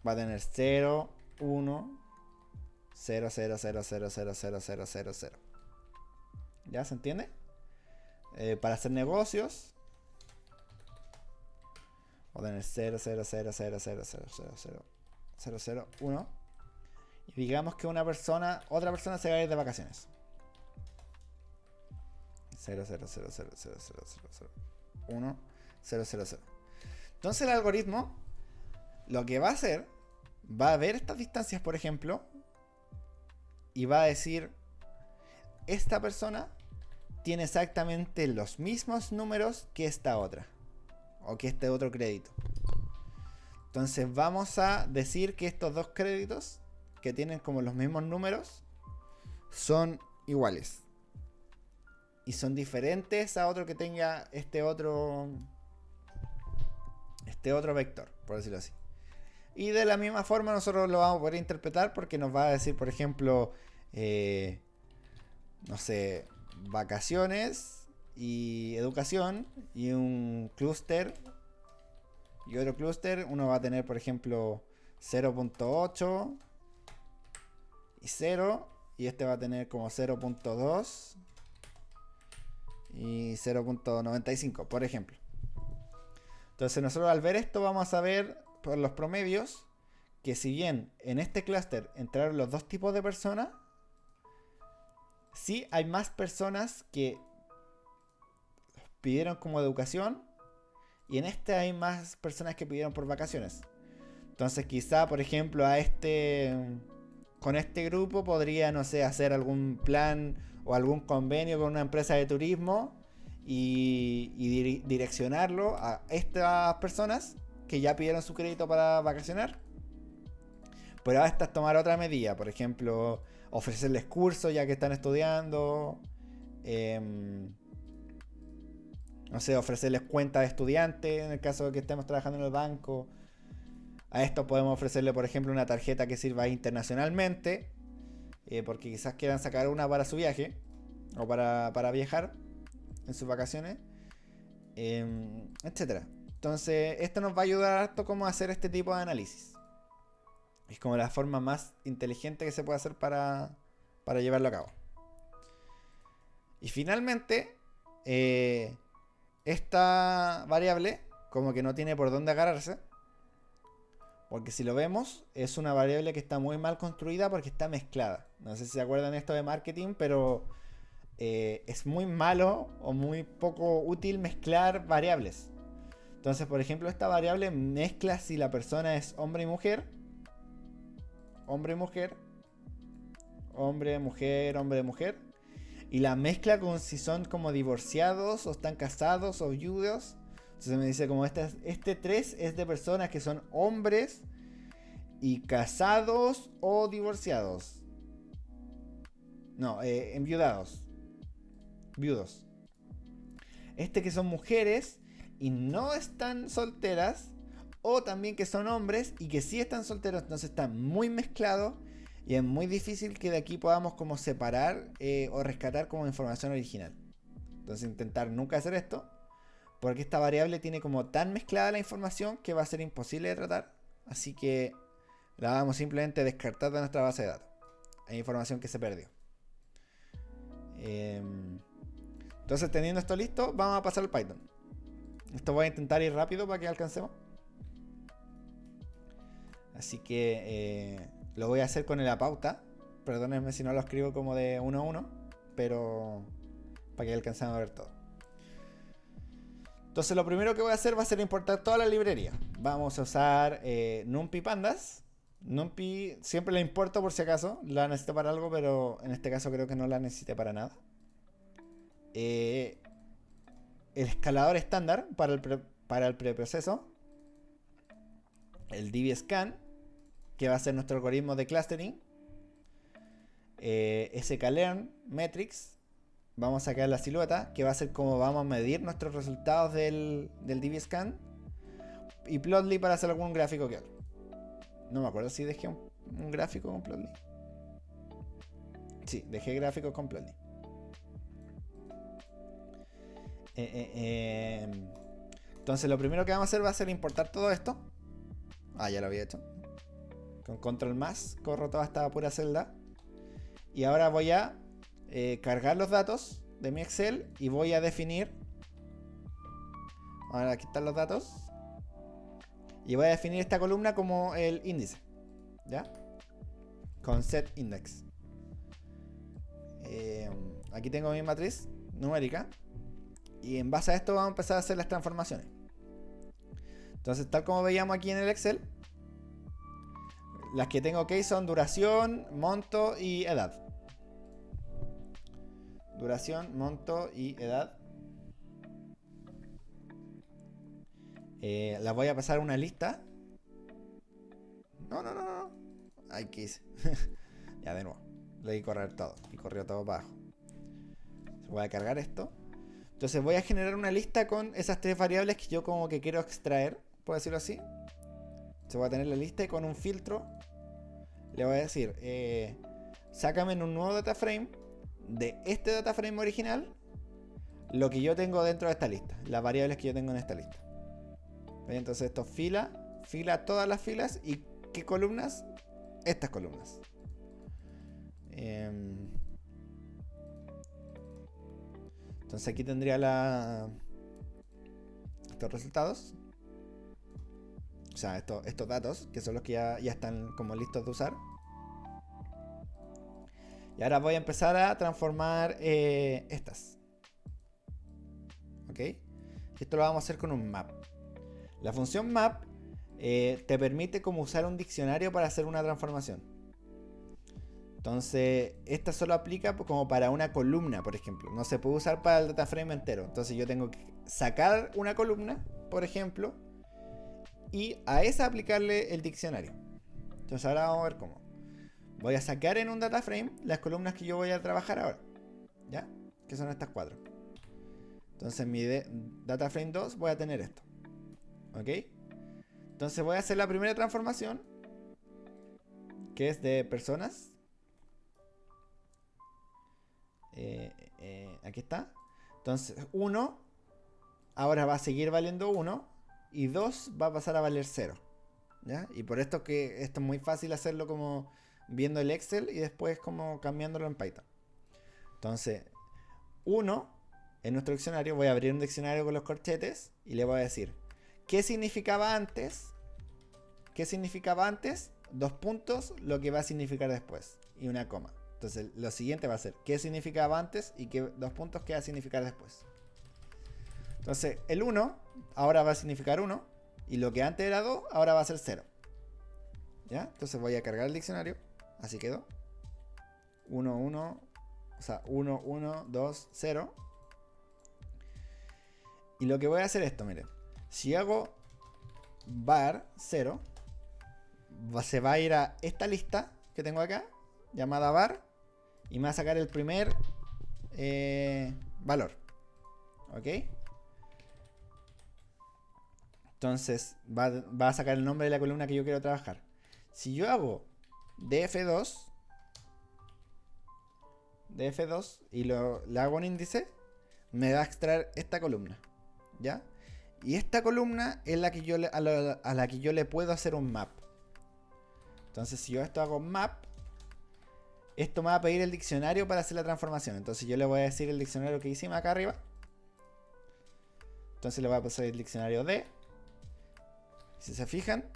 va a tener 0, 1, 0, 0, 0, 0, 0, 0, 0, 0, 0. ¿Ya se entiende? Para hacer negocios va a tener 0, 0, 0, 0, 0, 0, 0, 0, 0, 0, 1. Y digamos que otra persona se va a ir de vacaciones. 0, 0, 0, 0, 0, 0, 0, 0, 1, 0, 0, 0. Entonces el algoritmo lo que va a hacer, va a ver estas distancias, por ejemplo, y va a decir, esta persona tiene exactamente los mismos números que esta otra, o que este otro crédito. Entonces vamos a decir que estos dos créditos, que tienen como los mismos números, son iguales. Y son diferentes a otro que tenga este otro vector, por decirlo así. Y de la misma forma nosotros lo vamos a poder interpretar porque nos va a decir, por ejemplo, no sé, vacaciones y educación y un clúster y otro clúster. Uno va a tener, por ejemplo, 0.8 y 0, y este va a tener como 0.2 y 0.95, por ejemplo. Entonces nosotros al ver esto vamos a ver por los promedios que si bien en este clúster entraron los dos tipos de personas, sí hay más personas que pidieron como educación y en este hay más personas que pidieron por vacaciones. Entonces quizá, por ejemplo, con este grupo podría, no sé, hacer algún plan o algún convenio con una empresa de turismo y direccionarlo a estas personas que ya pidieron su crédito para vacacionar. Pero hasta tomar otra medida, por ejemplo, ofrecerles cursos ya que están estudiando. No sé, ofrecerles cuentas de estudiantes en el caso de que estemos trabajando en el banco. A esto podemos ofrecerle, por ejemplo, una tarjeta que sirva internacionalmente, porque quizás quieran sacar una para su viaje o para viajar en sus vacaciones, etcétera. Entonces, esto nos va a ayudar harto como a hacer este tipo de análisis. Es como la forma más inteligente que se puede hacer para llevarlo a cabo. Y finalmente, esta variable como que no tiene por dónde agarrarse. Porque si lo vemos, es una variable que está muy mal construida porque está mezclada. No sé si se acuerdan esto de marketing, pero es muy malo o muy poco útil mezclar variables. Entonces, por ejemplo, esta variable mezcla si la persona es hombre y mujer, hombre y mujer, hombre, mujer, hombre, mujer. Y la mezcla con si son como divorciados o están casados o viudos. Entonces me dice como este 3 es de personas que son hombres y casados o divorciados. No, enviudados. Viudos. Este que son mujeres y no están solteras. O también que son hombres y que sí están solteros. Entonces está muy mezclado. Y es muy difícil que de aquí podamos como separar o rescatar como información original. Entonces intentar nunca hacer esto. Porque esta variable tiene como tan mezclada la información que va a ser imposible de tratar. Así que la vamos simplemente a descartar de nuestra base de datos. Hay información que se perdió. Entonces, teniendo esto listo, vamos a pasar al Python. Esto voy a intentar ir rápido para que alcancemos. Así que lo voy a hacer con la pauta. Perdónenme si no lo escribo como de 1 a 1. Pero para que alcancemos a ver todo. Entonces lo primero que voy a hacer va a ser importar toda la librería. Vamos a usar NumPy Pandas. NumPy siempre la importo por si acaso. La necesito para algo, pero en este caso creo que no la necesité para nada. El escalador estándar para el preproceso. El dbScan, que va a ser nuestro algoritmo de clustering. sklearn metrics. Vamos a sacar la silueta, que va a ser como vamos a medir nuestros resultados del dbScan. Y Plotly para hacer algún gráfico que otro. No me acuerdo si dejé un gráfico con Plotly. Sí, dejé gráficos con Plotly. Entonces lo primero que vamos a hacer va a ser importar todo esto. Ya lo había hecho. Con control más corro toda esta pura celda. Y ahora voy a cargar los datos de mi Excel y voy a definir. Ahora aquí están los datos. Y voy a definir esta columna como el índice. ¿Ya? Con setIndex. Aquí tengo mi matriz numérica. Y en base a esto vamos a empezar a hacer las transformaciones. Entonces, tal como veíamos aquí en el Excel, las que tengo que son duración, monto y edad. Duración, monto y edad. Las voy a pasar a una lista. No. Ay, ¿qué hice? Ya, de nuevo. Le di correr todo. Y corrió todo para abajo. Voy a cargar esto. Entonces voy a generar una lista con esas 3 variables que yo como que quiero extraer, por decirlo así. Se voy a tener la lista y con un filtro le voy a decir, sácame en un nuevo data frame de este data frame original lo que yo tengo dentro de esta lista, las variables que yo tengo en esta lista. Entonces esto fila todas las filas y ¿qué columnas? Estas columnas. Entonces aquí tendría estos resultados. O sea, estos datos, que son los que ya están como listos de usar. Y ahora voy a empezar a transformar estas. ¿Ok? Esto lo vamos a hacer con un map. La función map te permite como usar un diccionario para hacer una transformación. Entonces, esta solo aplica como para una columna, por ejemplo. No se puede usar para el data frame entero. Entonces yo tengo que sacar una columna, por ejemplo, y a esa aplicarle el diccionario. Entonces ahora vamos a ver cómo. Voy a sacar en un data frame las columnas que yo voy a trabajar ahora, ¿ya? Que son estas 4. Entonces en mi data frame 2 voy a tener esto, ¿ok? Entonces voy a hacer la primera transformación, que es de personas. Aquí está. Entonces 1 ahora va a seguir valiendo 1 y 2 va a pasar a valer 0, ¿ya? Y por esto que esto es muy fácil hacerlo como viendo el Excel y después como cambiándolo en Python. Entonces 1 en nuestro diccionario, voy a abrir un diccionario con los corchetes y le voy a decir ¿qué significaba antes? ¿Qué significaba antes? 2 puntos, lo que va a significar después y una coma. Entonces lo siguiente va a ser ¿qué significaba antes? Y 2 puntos, ¿qué va a significar después? Entonces el 1 ahora va a significar 1 y lo que antes era 2 ahora va a ser 0, ¿ya? Entonces voy a cargar el diccionario, así quedó. 1, 1, o sea 1, 1, 2, 0. Y lo que voy a hacer es esto, miren. Si hago var 0, se va a ir a esta lista que tengo acá, llamada var, y me va a sacar el primer valor. ¿Ok? Entonces va a sacar el nombre de la columna que yo quiero trabajar. Si yo hago df2 y le hago un índice, me va a extraer esta columna, ¿ya? Y esta columna es la que yo a la que yo le puedo hacer un map. Entonces si yo esto hago map, esto me va a pedir el diccionario para hacer la transformación. Entonces yo le voy a decir el diccionario que hicimos acá arriba. Entonces le voy a pasar el diccionario D. Si se fijan,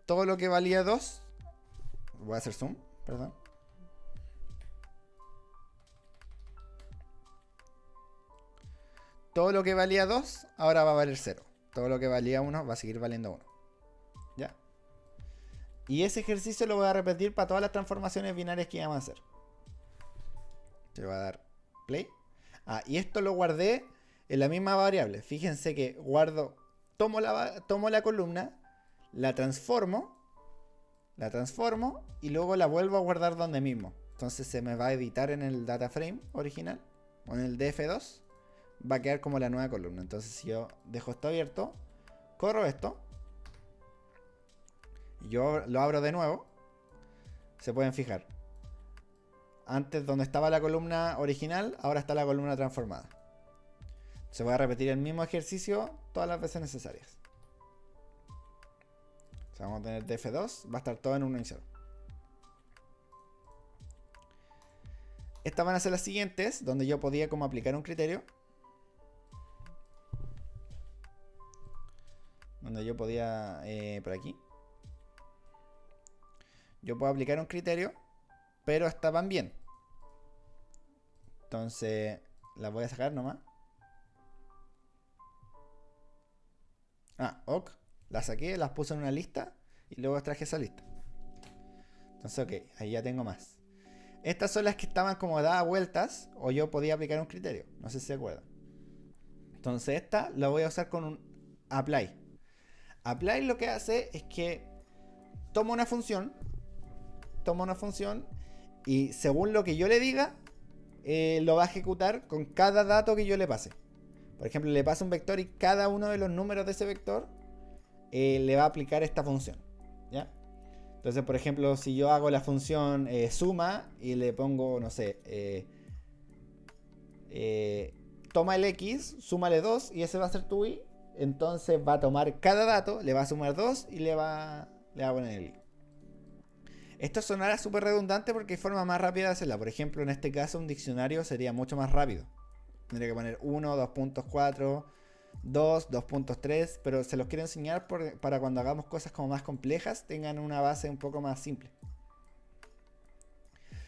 todo lo que valía 2, voy a hacer zoom, perdón. Todo lo que valía 2 ahora va a valer 0. Todo lo que valía 1 va a seguir valiendo 1. ¿Ya? Y ese ejercicio lo voy a repetir para todas las transformaciones binarias que vamos a hacer. Le voy a dar play. Y esto lo guardé en la misma variable. Fíjense que tomo la columna, la transformo y luego la vuelvo a guardar donde mismo. Entonces se me va a editar en el data frame original o en el df2. Va a quedar como la nueva columna. Entonces si yo dejo esto abierto, corro esto, yo lo abro de nuevo, se pueden fijar, antes donde estaba la columna original, ahora está la columna transformada. Se va a repetir el mismo ejercicio todas las veces necesarias. O sea, vamos a tener df2, va a estar todo en 1 y 0. Estas van a ser las siguientes, donde yo podía como aplicar un criterio. Donde yo podía, por aquí. Yo puedo aplicar un criterio, pero estaban bien. Entonces, las voy a sacar nomás. Ok. Las saqué, las puse en una lista y luego extraje esa lista. Entonces, ok, ahí ya tengo más. Estas son las que estaban como dadas vueltas o yo podía aplicar un criterio. No sé si se acuerdan. Entonces, esta la voy a usar con un apply. Apply lo que hace es que toma una función y según lo que yo le diga, lo va a ejecutar con cada dato que yo le pase. Por ejemplo, le paso un vector y cada uno de los números de ese vector le va a aplicar esta función, ¿ya? Entonces, por ejemplo, si yo hago la función suma y le pongo, no sé, toma el x, súmale 2 y ese va a ser tu y, entonces va a tomar cada dato, le va a sumar 2 y le va a poner el y. Esto sonará súper redundante porque hay forma más rápida de hacerla. Por ejemplo, en este caso un diccionario sería mucho más rápido. Tendría que poner 1, 2.4, 2, 2.3, pero se los quiero enseñar para cuando hagamos cosas como más complejas tengan una base un poco más simple.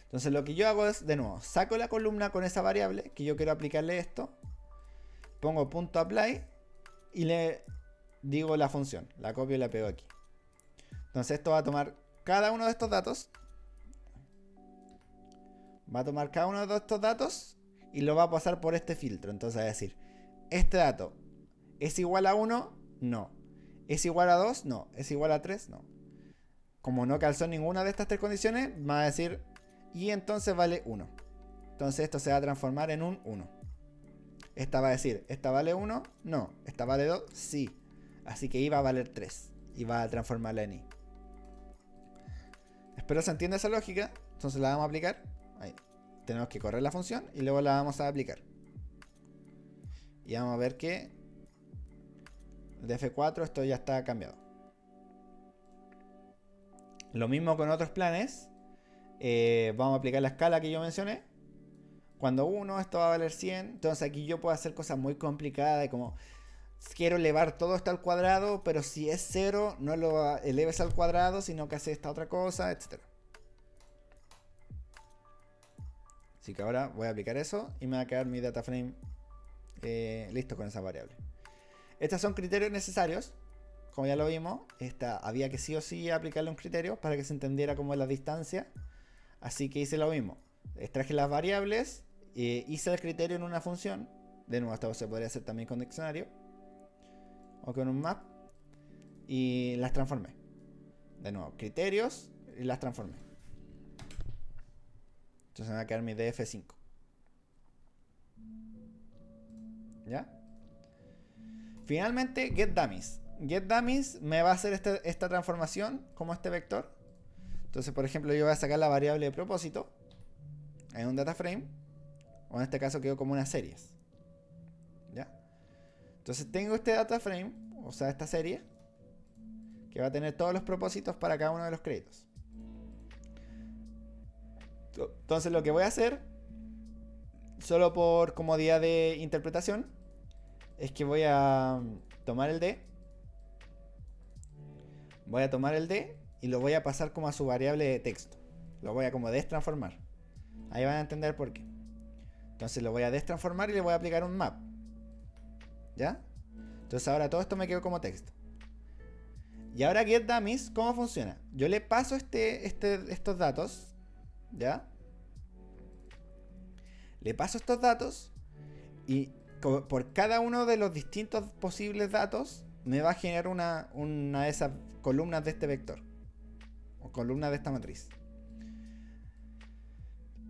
Entonces lo que yo hago es, de nuevo, saco la columna con esa variable que yo quiero aplicarle esto, pongo .apply y le digo la función, la copio y la pego aquí. Entonces esto va a tomar cada uno de estos datos. Y lo va a pasar por este filtro. Entonces va a decir, este dato ¿es igual a 1? No. ¿Es igual a 2? No. ¿Es igual a 3? No. Como no calzó ninguna de estas tres condiciones, va a decir, y entonces vale 1. Entonces esto se va a transformar en un 1. Esta va a decir, ¿esta vale 1? No. ¿Esta vale 2? Sí. Así que I va a valer 3. Y va a transformarla en I. Espero se entienda esa lógica. Entonces la vamos a aplicar. Ahí. Tenemos que correr la función y luego la vamos a aplicar. Y vamos a ver que de F4 esto ya está cambiado. Lo mismo con otros planes. Vamos a aplicar la escala que yo mencioné. Cuando 1 esto va a valer 100. Entonces aquí yo puedo hacer cosas muy complicadas, como quiero elevar todo esto al cuadrado, pero si es 0 no lo eleves al cuadrado, sino que hace esta otra cosa, etc. Así que ahora voy a aplicar eso y me va a quedar mi data frame listo con esa variable. Estos son criterios necesarios. Como ya lo vimos, había que sí o sí aplicarle un criterio para que se entendiera cómo es la distancia. Así que hice lo mismo. Extraje las variables, hice el criterio en una función. De nuevo, esto se podría hacer también con diccionario o con un map. Y las transformé. De nuevo, criterios y las transformé. Entonces me va a quedar mi df5. ¿Ya? Finalmente, getDummies. GetDummies me va a hacer esta transformación como este vector. Entonces, por ejemplo, yo voy a sacar la variable de propósito en un data frame, o en este caso quedó como unas series. ¿Ya? Entonces tengo este data frame, o sea, esta serie, que va a tener todos los propósitos para cada uno de los créditos. Entonces lo que voy a hacer, solo por comodidad de interpretación, es que voy a tomar el D. Voy a tomar el D y lo voy a pasar como a su variable de texto. Lo voy a como destransformar. Ahí van a entender por qué. Entonces lo voy a destransformar y le voy a aplicar un map. ¿Ya? Entonces ahora todo esto me quedó como texto. Y ahora getDummies, ¿cómo funciona? Yo le paso estos datos. ¿Ya? Le paso estos datos y por cada uno de los distintos posibles datos me va a generar una de esas columnas de este vector. O columnas de esta matriz.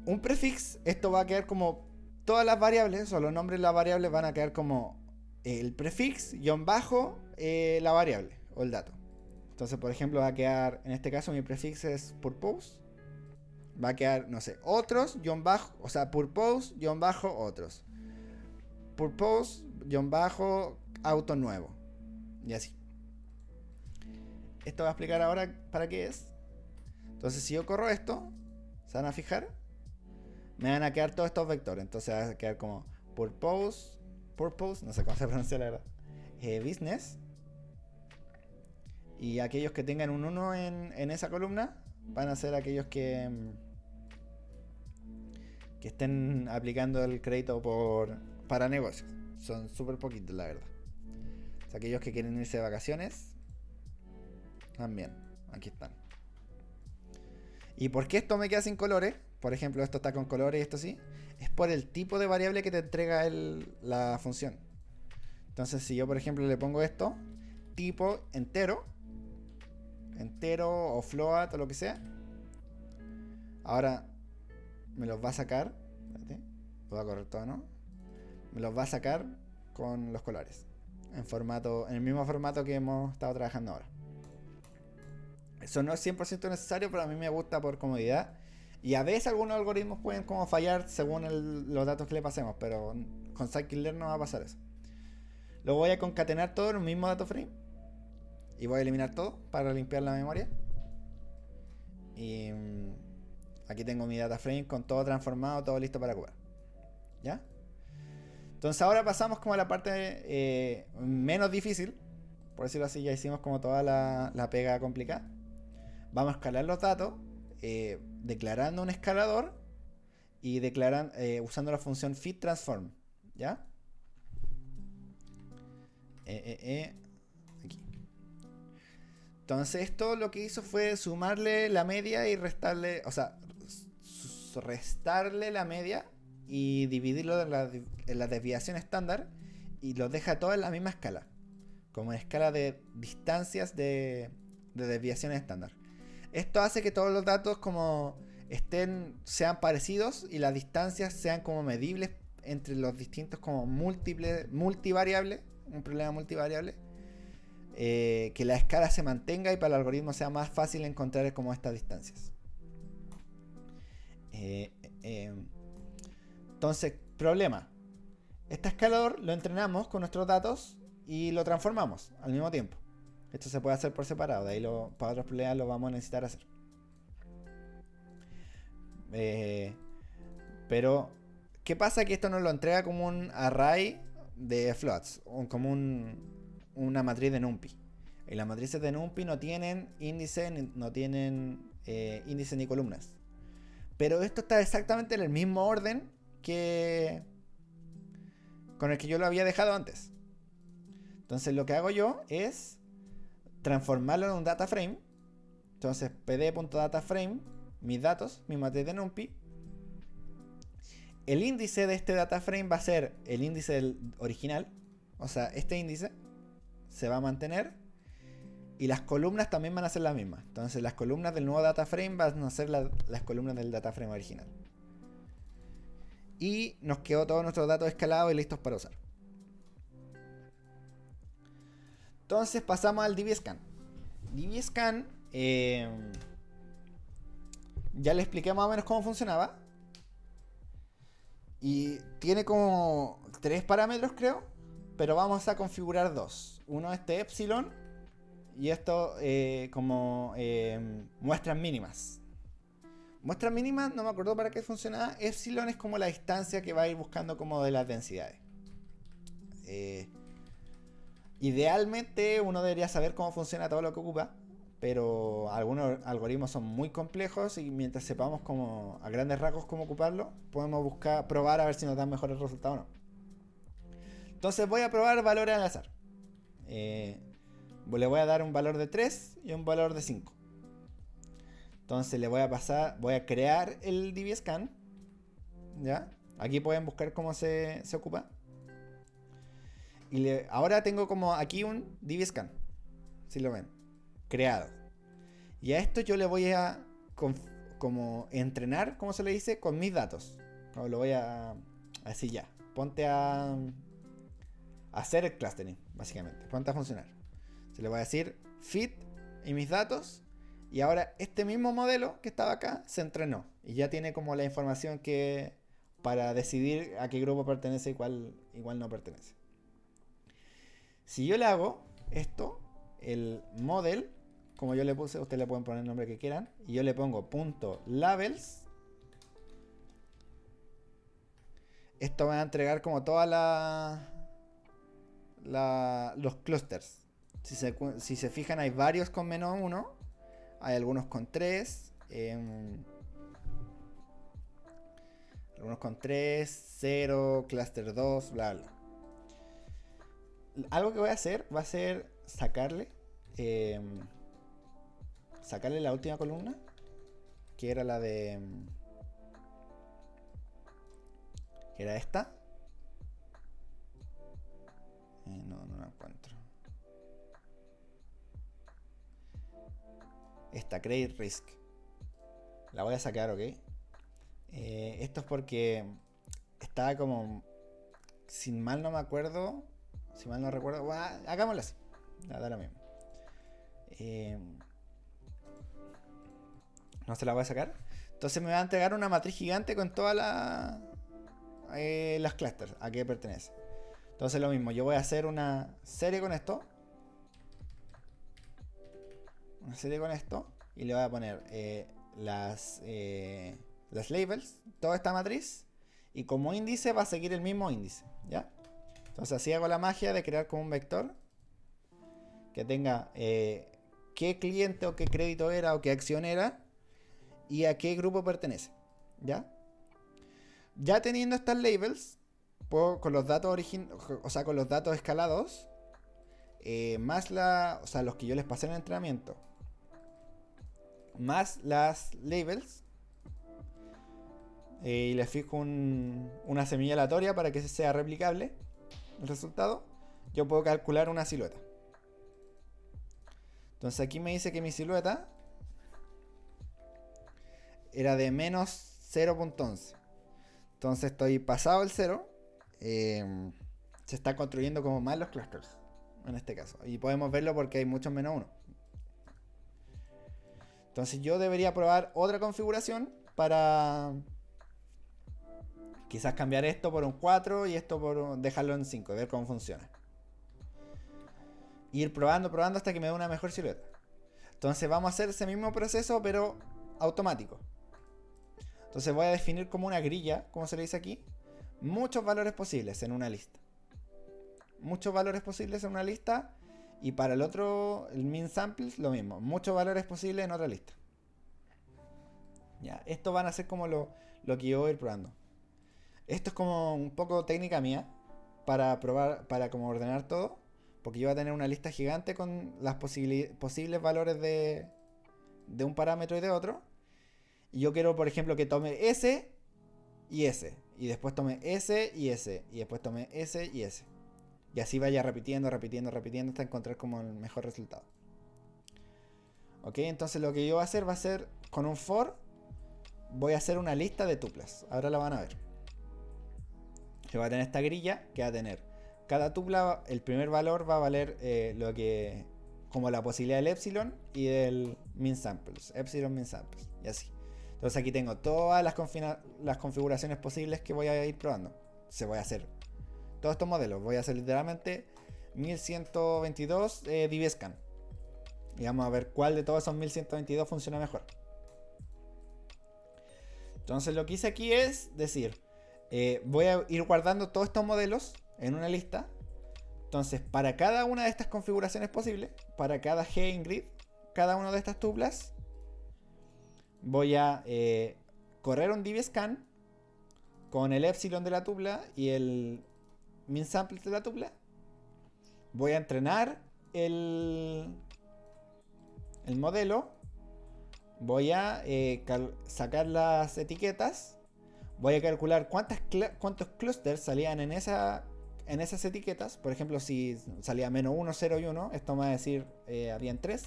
Un prefix, esto va a quedar como todas las variables, o los nombres de las variables van a quedar como el prefix, guión bajo, la variable o el dato. Entonces, por ejemplo, va a quedar, en este caso mi prefix es purpose. Va a quedar, no sé, otros, guión bajo, o sea, purpose, guión bajo, otros. Purpose, guión bajo, auto nuevo. Y así. Esto va a explicar ahora para qué es. Entonces, si yo corro esto, se van a fijar, me van a quedar todos estos vectores. Entonces va a quedar como purpose, no sé cómo se pronuncia la verdad, business. Y aquellos que tengan un 1 en esa columna van a ser aquellos que estén aplicando el crédito para negocios. Son súper poquitos, la verdad. O sea, aquellos que quieren irse de vacaciones, también, aquí están. ¿Y por qué esto me queda sin colores? Por ejemplo, esto está con colores y esto sí. Es por el tipo de variable que te entrega la función. Entonces, si yo, por ejemplo, le pongo esto, tipo entero o float o lo que sea, ahora me los va a sacar. Espérate, voy a correr todo, ¿no? Me los va a sacar con los colores en el mismo formato que hemos estado trabajando ahora. Eso no es 100% necesario, pero a mí me gusta por comodidad. Y a veces algunos algoritmos pueden como fallar según los datos que le pasemos, pero con scikit-learn no va a pasar eso. Lo voy a concatenar todo en un mismo dato frame y voy a eliminar todo para limpiar la memoria. Y aquí tengo mi data frame con todo transformado, todo listo para ocupar. ¿Ya? Entonces ahora pasamos como a la parte menos difícil. Por decirlo así, ya hicimos como toda la pega complicada. Vamos a escalar los datos, declarando un escalador y usando la función fitTransform. ¿Ya? Aquí. Entonces esto lo que hizo fue sumarle la media y restarle, o sea, restarle la media y dividirlo en la desviación estándar y lo deja todo en la misma escala, como en escala de distancias de desviación estándar. Esto hace que todos los datos como sean parecidos y las distancias sean como medibles entre los distintos como multivariables, un problema multivariable. Que la escala se mantenga y para el algoritmo sea más fácil encontrar como estas distancias. Entonces, problema. Este escalador lo entrenamos con nuestros datos y lo transformamos al mismo tiempo. Esto se puede hacer por separado, de ahí para otros problemas lo vamos a necesitar hacer. Pero, ¿qué pasa? Que esto nos lo entrega como un array de floats, o como una matriz de NumPy. Y las matrices de NumPy no tienen índice, no tienen índice ni columnas. Pero esto está exactamente en el mismo orden que con el que yo lo había dejado antes. Entonces lo que hago yo es transformarlo en un data frame. Entonces pd.dataframe, mis datos, mi matriz de NumPy. El índice de este data frame va a ser el índice del original. O sea, este índice se va a mantener y las columnas también van a ser las mismas. Entonces las columnas del nuevo data frame van a ser las columnas del data frame original. Y nos quedó todos nuestros datos escalados y listos para usar. Entonces pasamos al dbScan. dbScan ya le expliqué más o menos cómo funcionaba. Y tiene como 3 parámetros, creo. Pero vamos a configurar 2. Uno este epsilon. Y esto como muestras mínimas. Muestras mínimas, no me acuerdo para qué funcionaba. Epsilon es como la distancia que va a ir buscando como de las densidades. Idealmente uno debería saber cómo funciona todo lo que ocupa. Pero algunos algoritmos son muy complejos y mientras sepamos como a grandes rasgos cómo ocuparlo, podemos probar a ver si nos dan mejores resultados o no. Entonces voy a probar valores al azar. Le voy a dar un valor de 3 y un valor de 5. Entonces le voy a crear el dbScan. ¿Ya? Aquí pueden buscar cómo se ocupa. Y ahora tengo como aquí un dbScan. Si lo ven. Creado. Y a esto yo le voy a como entrenar, como se le dice, con mis datos. O lo voy a así ya. Ponte a hacer el clustering, básicamente. Ponte a funcionar. Se le voy a decir fit y mis datos. Y ahora este mismo modelo que estaba acá se entrenó. Y ya tiene como la información que para decidir a qué grupo pertenece y cuál no pertenece. Si yo le hago esto, el model, como yo le puse, ustedes le pueden poner el nombre que quieran. Y yo le pongo .labels. Esto me va a entregar como todas los clusters. Si se fijan, hay varios con -1. Hay algunos con 3. Algunos con 3, 0, cluster 2, bla bla. Algo que voy a hacer va a ser sacarle la última columna, que era la de que era esta. No la encuentro. Esta, Credit Risk. La voy a sacar, ¿ok? Esto es porque estaba como, si mal no recuerdo, hagámoslo así. Da lo mismo. No se la voy a sacar. Entonces me va a entregar una matriz gigante con todas las clusters a qué pertenece. Entonces lo mismo, yo voy a hacer una serie con esto. Y le voy a poner las labels, toda esta matriz. Y como índice va a seguir el mismo índice, ¿ya? Entonces así hago la magia de crear como un vector que tenga qué cliente o qué crédito era o qué acción era y a qué grupo pertenece, ¿ya? Ya teniendo estas labels, puedo con los datos con los datos escalados, más o sea, los que yo les pasé en el entrenamiento, más las labels, y les fijo una semilla aleatoria para que sea replicable el resultado, yo puedo calcular una silueta. Entonces aquí me dice que mi silueta era de menos 0.11. Entonces estoy pasado el 0. Se está construyendo como mal los clusters en este caso. Y podemos verlo porque hay muchos menos 1. Entonces yo debería probar otra configuración para quizás cambiar esto por un 4 y esto por dejarlo en 5, ver cómo funciona. Ir probando hasta que me dé una mejor silueta. Entonces vamos a hacer ese mismo proceso pero automático. Entonces voy a definir como una grilla, como se le dice aquí, muchos valores posibles en una lista. Muchos valores posibles en una lista. Y para el otro, el min samples, lo mismo. Muchos valores posibles en otra lista. Ya, estos van a ser como lo que yo voy a ir probando. Esto es como un poco técnica mía para probar, para como ordenar todo. Porque yo voy a tener una lista gigante con las posibles valores de un parámetro y de otro. Y yo quiero, por ejemplo, que tome S y S. Y después tome S y S. Y después tome S y S. Y así vaya repitiendo hasta encontrar como el mejor resultado. Ok, entonces lo que yo voy a hacer va a ser con un for. Voy a hacer una lista de tuplas. Ahora la van a ver. Que va a tener esta grilla que va a tener cada tupla, el primer valor va a valer lo que como la posibilidad del epsilon y del min samples. Epsilon min samples. Y así. Entonces aquí tengo todas las configuraciones posibles que voy a ir probando. Se voy a hacer todos estos modelos. Voy a hacer literalmente 1122 DBScan. Y vamos a ver cuál de todos esos 1122 funciona mejor. Entonces lo que hice aquí es decir, voy a ir guardando todos estos modelos en una lista. Entonces para cada una de estas configuraciones posibles, para cada G en grid, cada una de estas tuplas, voy a correr un DBScan con el epsilon de la tupla y el min samples de la tupla. Voy a entrenar el modelo. Voy a sacar las etiquetas. Voy a calcular cuántos clusters salían en esas etiquetas. Por ejemplo, si salía menos 1, 0 y 1, esto me va a decir habían 3.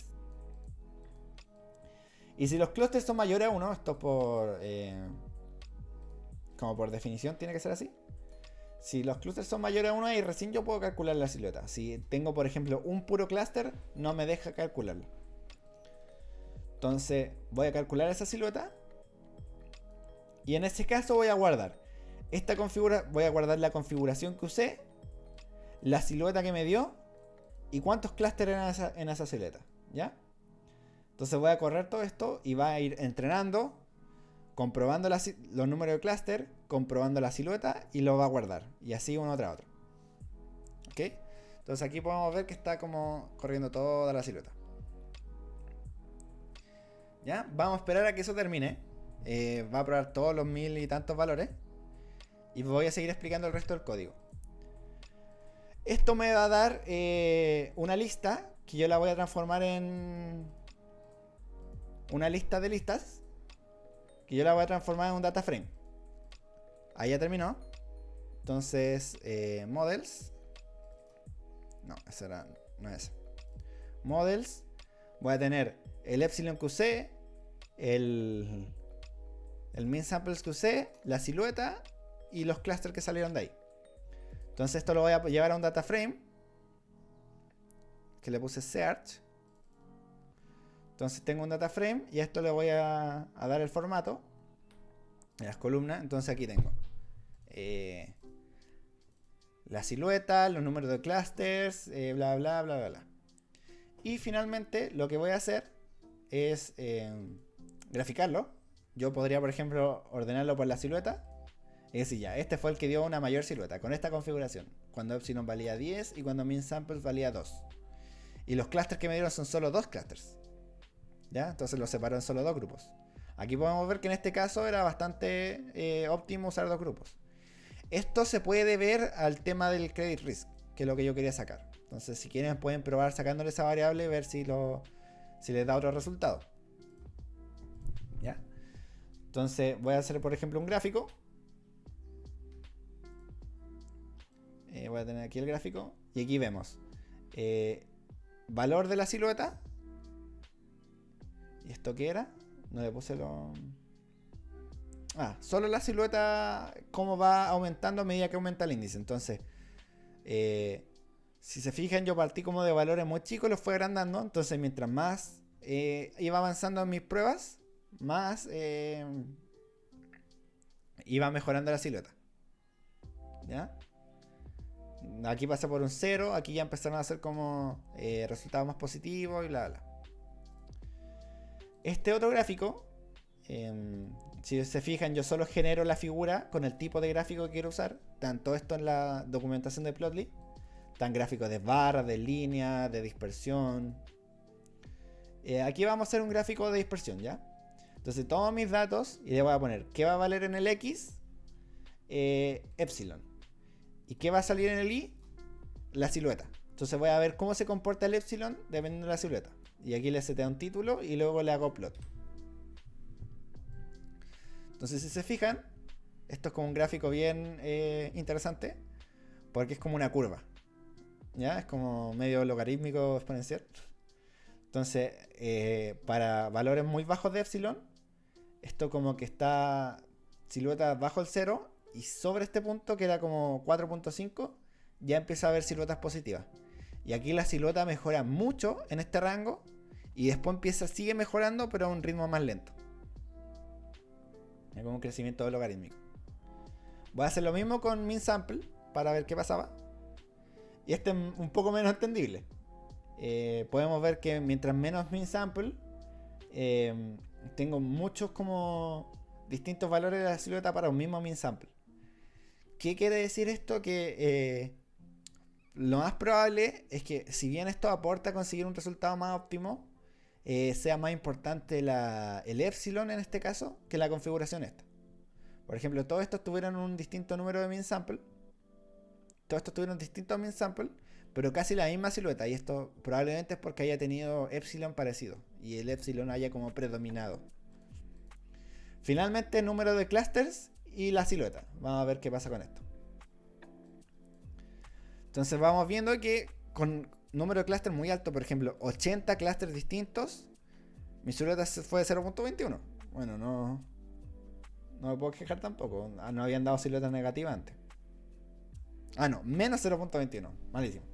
Y si los clusters son mayores a 1, esto como por definición tiene que ser así. Si los clusters son mayores a 1, ahí recién yo puedo calcular la silueta. Si tengo, por ejemplo, un puro cluster, no me deja calcularlo. Entonces voy a calcular esa silueta. Y en ese caso voy a guardar voy a guardar la configuración que usé, la silueta que me dio y cuántos clusters eran en esa silueta. ¿Ya? Entonces voy a correr todo esto y va a ir entrenando, comprobando los números de clúster, comprobando la silueta y lo va a guardar. Y así uno tras otro. ¿Ok? Entonces aquí podemos ver que está como corriendo toda la silueta. ¿Ya? Vamos a esperar a que eso termine. Va a probar todos los 1000 y tantos valores. Y voy a seguir explicando el resto del código. Esto me va a dar una lista que yo la voy a transformar en una lista de listas. Que yo la voy a transformar en un data frame. Ahí ya terminó. Entonces, models. No, esa era, no es esa. Models. Voy a tener el epsilon que usé, el min samples que usé, la silueta y los clusters que salieron de ahí. Entonces esto lo voy a llevar a un data frame que le puse search. Entonces tengo un data frame y a esto le voy a dar el formato de las columnas. Entonces aquí tengo la silueta, los números de clusters, bla bla bla bla bla. Y finalmente lo que voy a hacer es graficarlo. Yo podría, por ejemplo, ordenarlo por la silueta. Es decir, ya, este fue el que dio una mayor silueta con esta configuración. Cuando epsilon valía 10 y cuando min samples valía 2. Y los clusters que me dieron son solo 2 clusters. ¿Ya? Entonces los separo en solo 2 grupos. Aquí podemos ver que en este caso era bastante óptimo usar 2 grupos. Esto se puede ver al tema del credit risk, que es lo que yo quería sacar. Entonces, si quieren, pueden probar sacándole esa variable y ver si les da otro resultado. ¿Ya? Entonces, voy a hacer, por ejemplo, un gráfico. Voy a tener aquí el gráfico. Y aquí vemos valor de la silueta. ¿Y esto qué era? No le puse lo... solo la silueta, cómo va aumentando a medida que aumenta el índice. Entonces, si se fijan, yo partí como de valores muy chicos, los fui agrandando. Entonces, mientras más iba avanzando en mis pruebas, más iba mejorando la silueta. ¿Ya? Aquí pasé por un 0, aquí ya empezaron a hacer como resultados más positivos y bla bla. Este otro gráfico, si se fijan, yo solo genero la figura con el tipo de gráfico que quiero usar. Tanto esto en la documentación de Plotly. Están gráficos de barras, de líneas, de dispersión. Aquí vamos a hacer un gráfico de dispersión, ¿ya? Entonces tomo mis datos y le voy a poner qué va a valer en el X, epsilon. ¿Y qué va a salir en el Y? La silueta. Entonces voy a ver cómo se comporta el epsilon dependiendo de la silueta. Y aquí le seteo un título y luego le hago plot. Entonces, si se fijan, esto es como un gráfico bien interesante, porque es como una curva. ¿Ya? Es como medio logarítmico exponencial. Entonces, para valores muy bajos de epsilon, esto como que está silueta bajo el 0, y sobre este punto, que era como 4.5, ya empieza a haber siluetas positivas. Y aquí la silueta mejora mucho en este rango, y después sigue mejorando, pero a un ritmo más lento. Es como un crecimiento logarítmico. Voy a hacer lo mismo con min sample para ver qué pasaba. Y este es un poco menos entendible. Podemos ver que mientras menos min sample, tengo muchos como distintos valores de la silueta para un mismo min sample. ¿Qué quiere decir esto? Que lo más probable es que, si bien esto aporta a conseguir un resultado más óptimo, sea más importante el epsilon en este caso que la configuración esta. Por ejemplo, todos estos tuvieron un distinto número de min sample. Todos estos tuvieron distintos min sample, pero casi la misma silueta. Y esto probablemente es porque haya tenido epsilon parecido y el epsilon haya como predominado. Finalmente, número de clusters y la silueta. Vamos a ver qué pasa con esto. Entonces vamos viendo que con número de clusters muy alto, por ejemplo 80 clusters distintos, mi silueta fue de 0.21. Bueno, no me puedo quejar tampoco. No habían dado siluetas negativas antes. No, menos 0.21. Malísimo.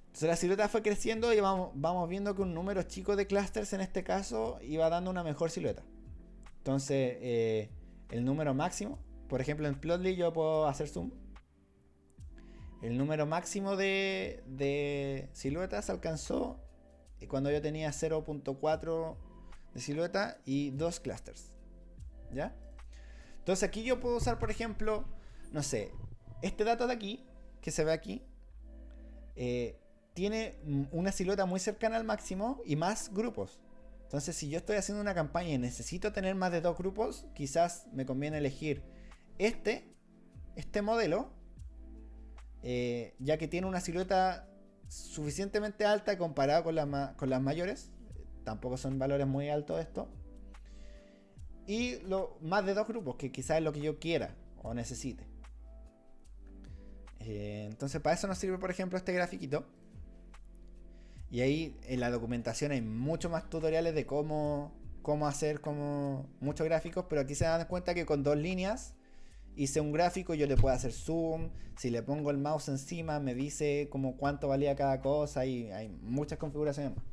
Entonces la silueta fue creciendo y vamos viendo que un número chico de clusters en este caso iba dando una mejor silueta. Entonces el número máximo, por ejemplo en Plotly yo puedo hacer zoom. El número máximo de siluetas alcanzó cuando yo tenía 0.4 de silueta y 2 clusters. ¿Ya? Entonces aquí yo puedo usar, por ejemplo, no sé, este dato de aquí, que se ve aquí, tiene una silueta muy cercana al máximo y más grupos. Entonces, si yo estoy haciendo una campaña y necesito tener más de 2 grupos, quizás me conviene elegir este modelo, ya que tiene una silueta suficientemente alta comparado con las mayores. Tampoco son valores muy altos esto. Y más de 2 grupos, que quizás es lo que yo quiera o necesite. Entonces para eso nos sirve, por ejemplo, este grafiquito. Y ahí en la documentación hay muchos más tutoriales de cómo hacer como muchos gráficos. Pero aquí se dan cuenta que con 2 líneas hice un gráfico. Yo le puedo hacer zoom. Si le pongo el mouse encima me dice como cuánto valía cada cosa. Y hay muchas configuraciones más.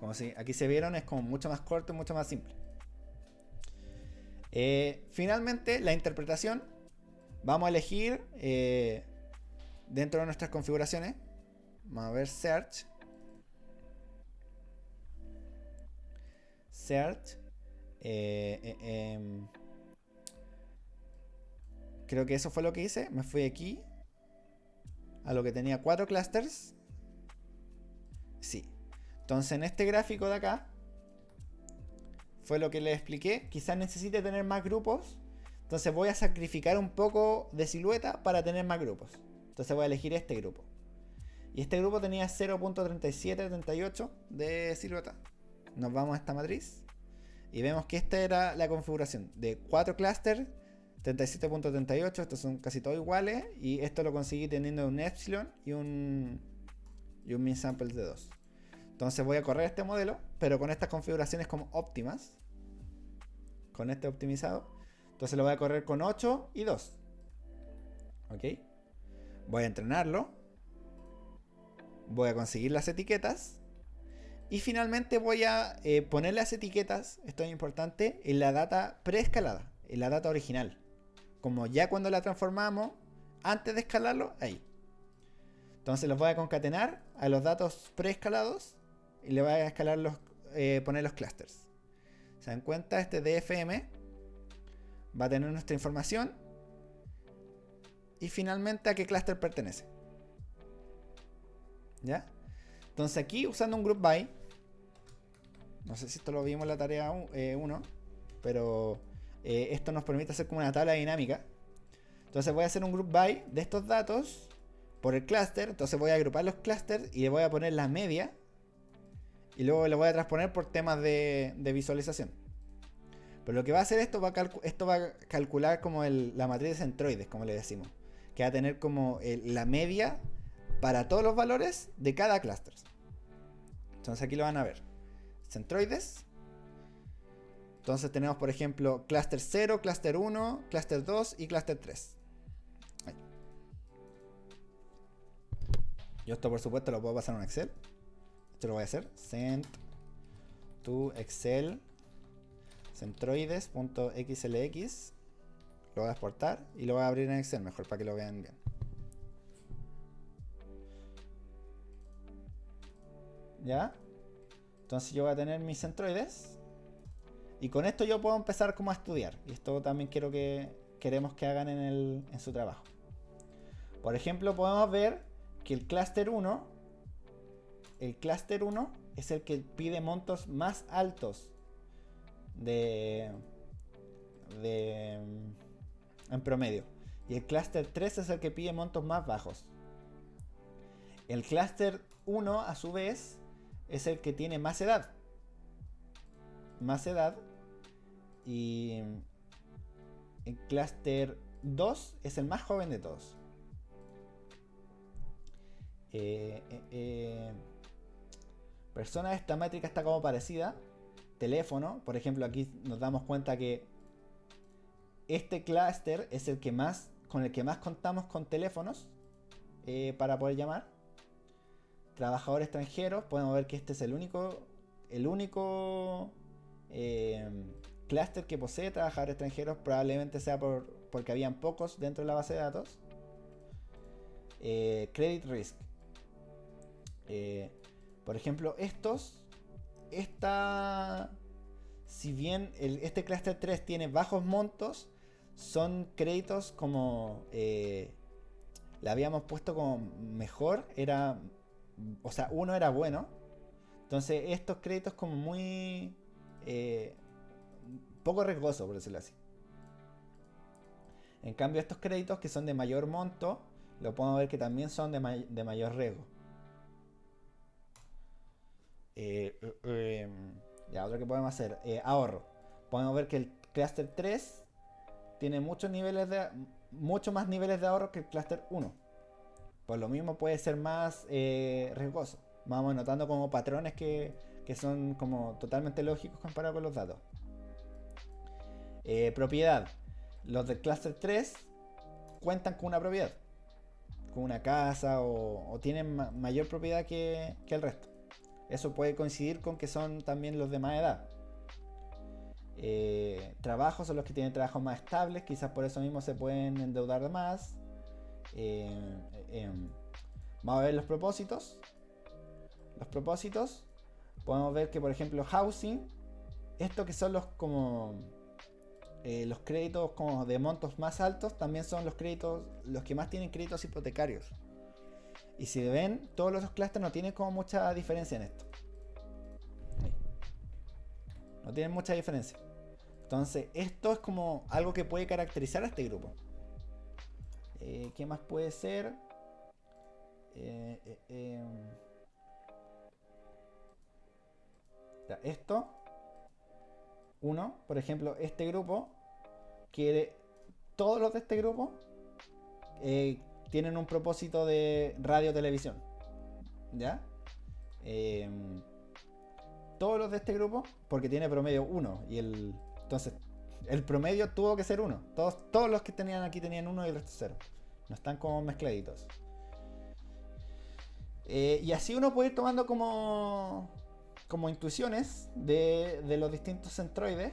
Como si aquí se vieron, es como mucho más corto y mucho más simple. Finalmente, la interpretación. Vamos a elegir dentro de nuestras configuraciones. Vamos a ver search. Creo que eso fue lo que hice. Me fui aquí a lo que tenía 4 clusters. Sí. Entonces en este gráfico de acá fue lo que les expliqué. Quizás necesite tener más grupos. Entonces voy a sacrificar un poco de silueta para tener más grupos. Entonces voy a elegir este grupo. Y este grupo tenía 0.3738 de silueta. Nos vamos a esta matriz y vemos que esta era la configuración de 4 clusters, 37.38. Estos son casi todos iguales. Y esto lo conseguí teniendo un epsilon y un min sample de 2. Entonces voy a correr este modelo, pero con estas configuraciones como óptimas. Con este optimizado. Entonces lo voy a correr con 8 y 2. Ok. Voy a entrenarlo. Voy a conseguir las etiquetas. Y finalmente voy a poner las etiquetas, esto es importante, en la data preescalada, en la data original. Como ya cuando la transformamos, antes de escalarlo, ahí. Entonces los voy a concatenar a los datos preescalados y le voy a escalar poner los clusters. ¿Se dan cuenta? Este DFM va a tener nuestra información y finalmente a qué cluster pertenece. ¿Ya? Entonces aquí usando un group by, no sé si esto lo vimos en la tarea 1, pero esto nos permite hacer como una tabla dinámica. Entonces voy a hacer un group by de estos datos por el cluster. Entonces voy a agrupar los clusters y le voy a poner la media y luego le voy a transponer por temas de visualización. Pero lo que va a hacer esto va a calcular como la matriz de centroides, como le decimos, que va a tener como la media para todos los valores de cada cluster. Entonces aquí lo van a ver. Centroides. Entonces tenemos por ejemplo cluster 0, cluster 1, cluster 2 y cluster 3. Ahí. Yo esto por supuesto lo puedo pasar a un Excel. Esto lo voy a hacer. Send to Excel centroides.xlx. Lo voy a exportar y lo voy a abrir en Excel mejor para que lo vean bien. ¿Ya? Entonces yo voy a tener mis centroides y con esto yo puedo empezar como a estudiar, y esto también queremos que hagan en su trabajo. Por ejemplo, podemos ver que el clúster 1 es el que pide montos más altos en promedio, y el clúster 3 es el que pide montos más bajos. El clúster 1 a su vez es el que tiene más edad. Y el clúster 2 es el más joven de todos. Persona, esta métrica está como parecida. Teléfono, por ejemplo, aquí nos damos cuenta que este clúster es el que más, con el que más contamos con teléfonos para poder llamar. Trabajadores extranjeros, podemos ver que este es el único clúster que posee trabajadores extranjeros. Probablemente sea porque habían pocos dentro de la base de datos. Credit risk, por ejemplo, si bien este clúster 3 tiene bajos montos, son créditos como le habíamos puesto como mejor, o sea, uno era bueno. Entonces estos créditos como muy poco riesgoso, por decirlo así. En cambio estos créditos que son de mayor monto, lo podemos ver que también son de mayor riesgo. Ya, otro que podemos hacer, ahorro. Podemos ver que el clúster 3 tiene muchos más niveles de ahorro que el clúster 1. Por lo mismo puede ser más riesgoso. Vamos notando como patrones que son como totalmente lógicos comparado con los datos. Propiedad. Los del clúster 3 cuentan con una propiedad, con una casa, o tienen mayor propiedad que el resto. Eso puede coincidir con que son también los de más edad. Trabajos son los que tienen trabajos más estables, quizás por eso mismo se pueden endeudar de más. Vamos a ver los propósitos. Podemos ver que por ejemplo housing, esto que son los créditos como de montos más altos, también son los que más tienen créditos hipotecarios. Y si ven, todos los clusters no tienen como mucha diferencia en esto. No tienen mucha diferencia. Entonces esto es como algo que puede caracterizar a este grupo. ¿Qué más puede ser? Eh, eh, eh, ya, esto, uno, por ejemplo, este grupo quiere, todos los de este grupo tienen un propósito de radio televisión, ¿ya? Eh, todos los de este grupo, porque tiene promedio uno entonces el promedio tuvo que ser uno. Todos los que tenían aquí tenían uno y el resto cero. No están como mezcladitos. Y así uno puede ir tomando como intuiciones de los distintos centroides.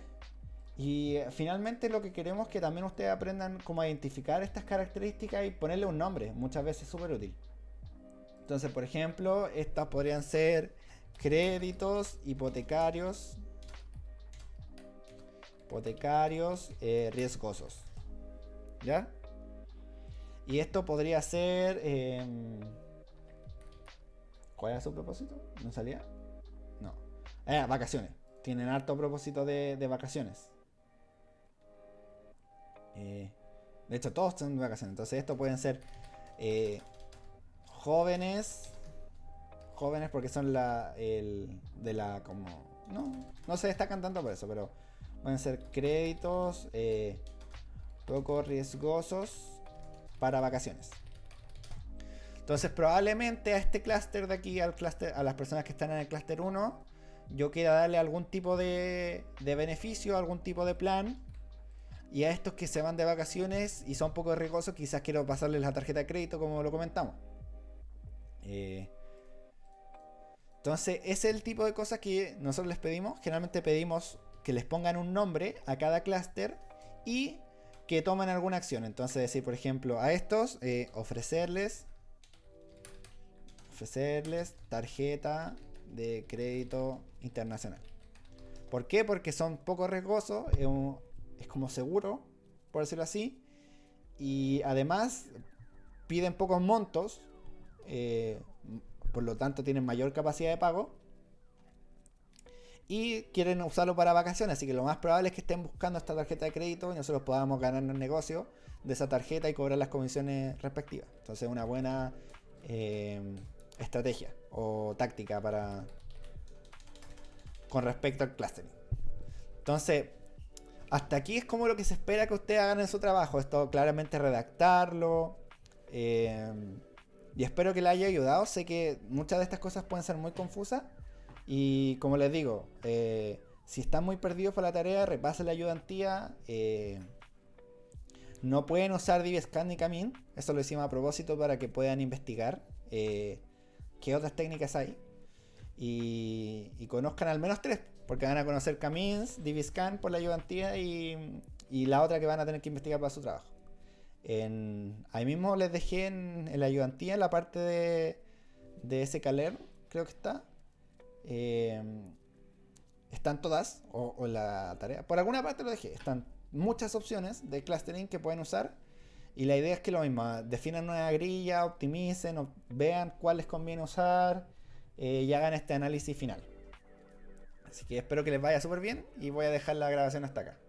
Y finalmente lo que queremos es que también ustedes aprendan cómo a identificar estas características y ponerle un nombre. Muchas veces es súper útil. Entonces, por ejemplo, estas podrían ser créditos hipotecarios riesgosos. ¿Ya? Y esto podría ser... ¿cuál era su propósito? ¿No salía? No. Vacaciones. Tienen harto propósito de vacaciones. De hecho, todos son de vacaciones. Entonces, esto pueden ser jóvenes porque son como... No se destacan tanto por eso, pero pueden ser créditos poco riesgosos para vacaciones. Entonces probablemente a este clúster de aquí, a las personas que están en el clúster 1, yo quiera darle algún tipo de beneficio, algún tipo de plan. Y a estos que se van de vacaciones y son poco riesgosos, quizás quiero pasarles la tarjeta de crédito como lo comentamos. Entonces ese es el tipo de cosas que nosotros les pedimos. Generalmente pedimos que les pongan un nombre a cada clúster y que tomen alguna acción. Entonces decir, por ejemplo, a estos ofrecerles tarjeta de crédito internacional. ¿Por qué? Porque son poco riesgosos, es como seguro, por decirlo así, y además piden pocos montos, por lo tanto tienen mayor capacidad de pago y quieren usarlo para vacaciones, así que lo más probable es que estén buscando esta tarjeta de crédito y nosotros podamos ganar el negocio de esa tarjeta y cobrar las comisiones respectivas. Entonces una buena estrategia o táctica con respecto al clustering. Entonces, hasta aquí es como lo que se espera que ustedes hagan en su trabajo. Esto claramente redactarlo. Y espero que les haya ayudado. Sé que muchas de estas cosas pueden ser muy confusas. Y como les digo, si están muy perdidos por la tarea, repasen la ayudantía. No pueden usar DivScan ni Camin. Eso lo hicimos a propósito para que puedan investigar qué otras técnicas hay. Y conozcan al menos 3. Porque van a conocer Camins, DivScan por la ayudantía y la otra que van a tener que investigar para su trabajo. Ahí mismo les dejé en la ayudantía, en la parte de ese caler, creo que está. Están todas, o la tarea. Por alguna parte lo dejé. Están muchas opciones de clustering que pueden usar. Y la idea es que lo mismo, definan una grilla, optimicen, vean cuál les conviene usar y hagan este análisis final. Así que espero que les vaya súper bien y voy a dejar la grabación hasta acá.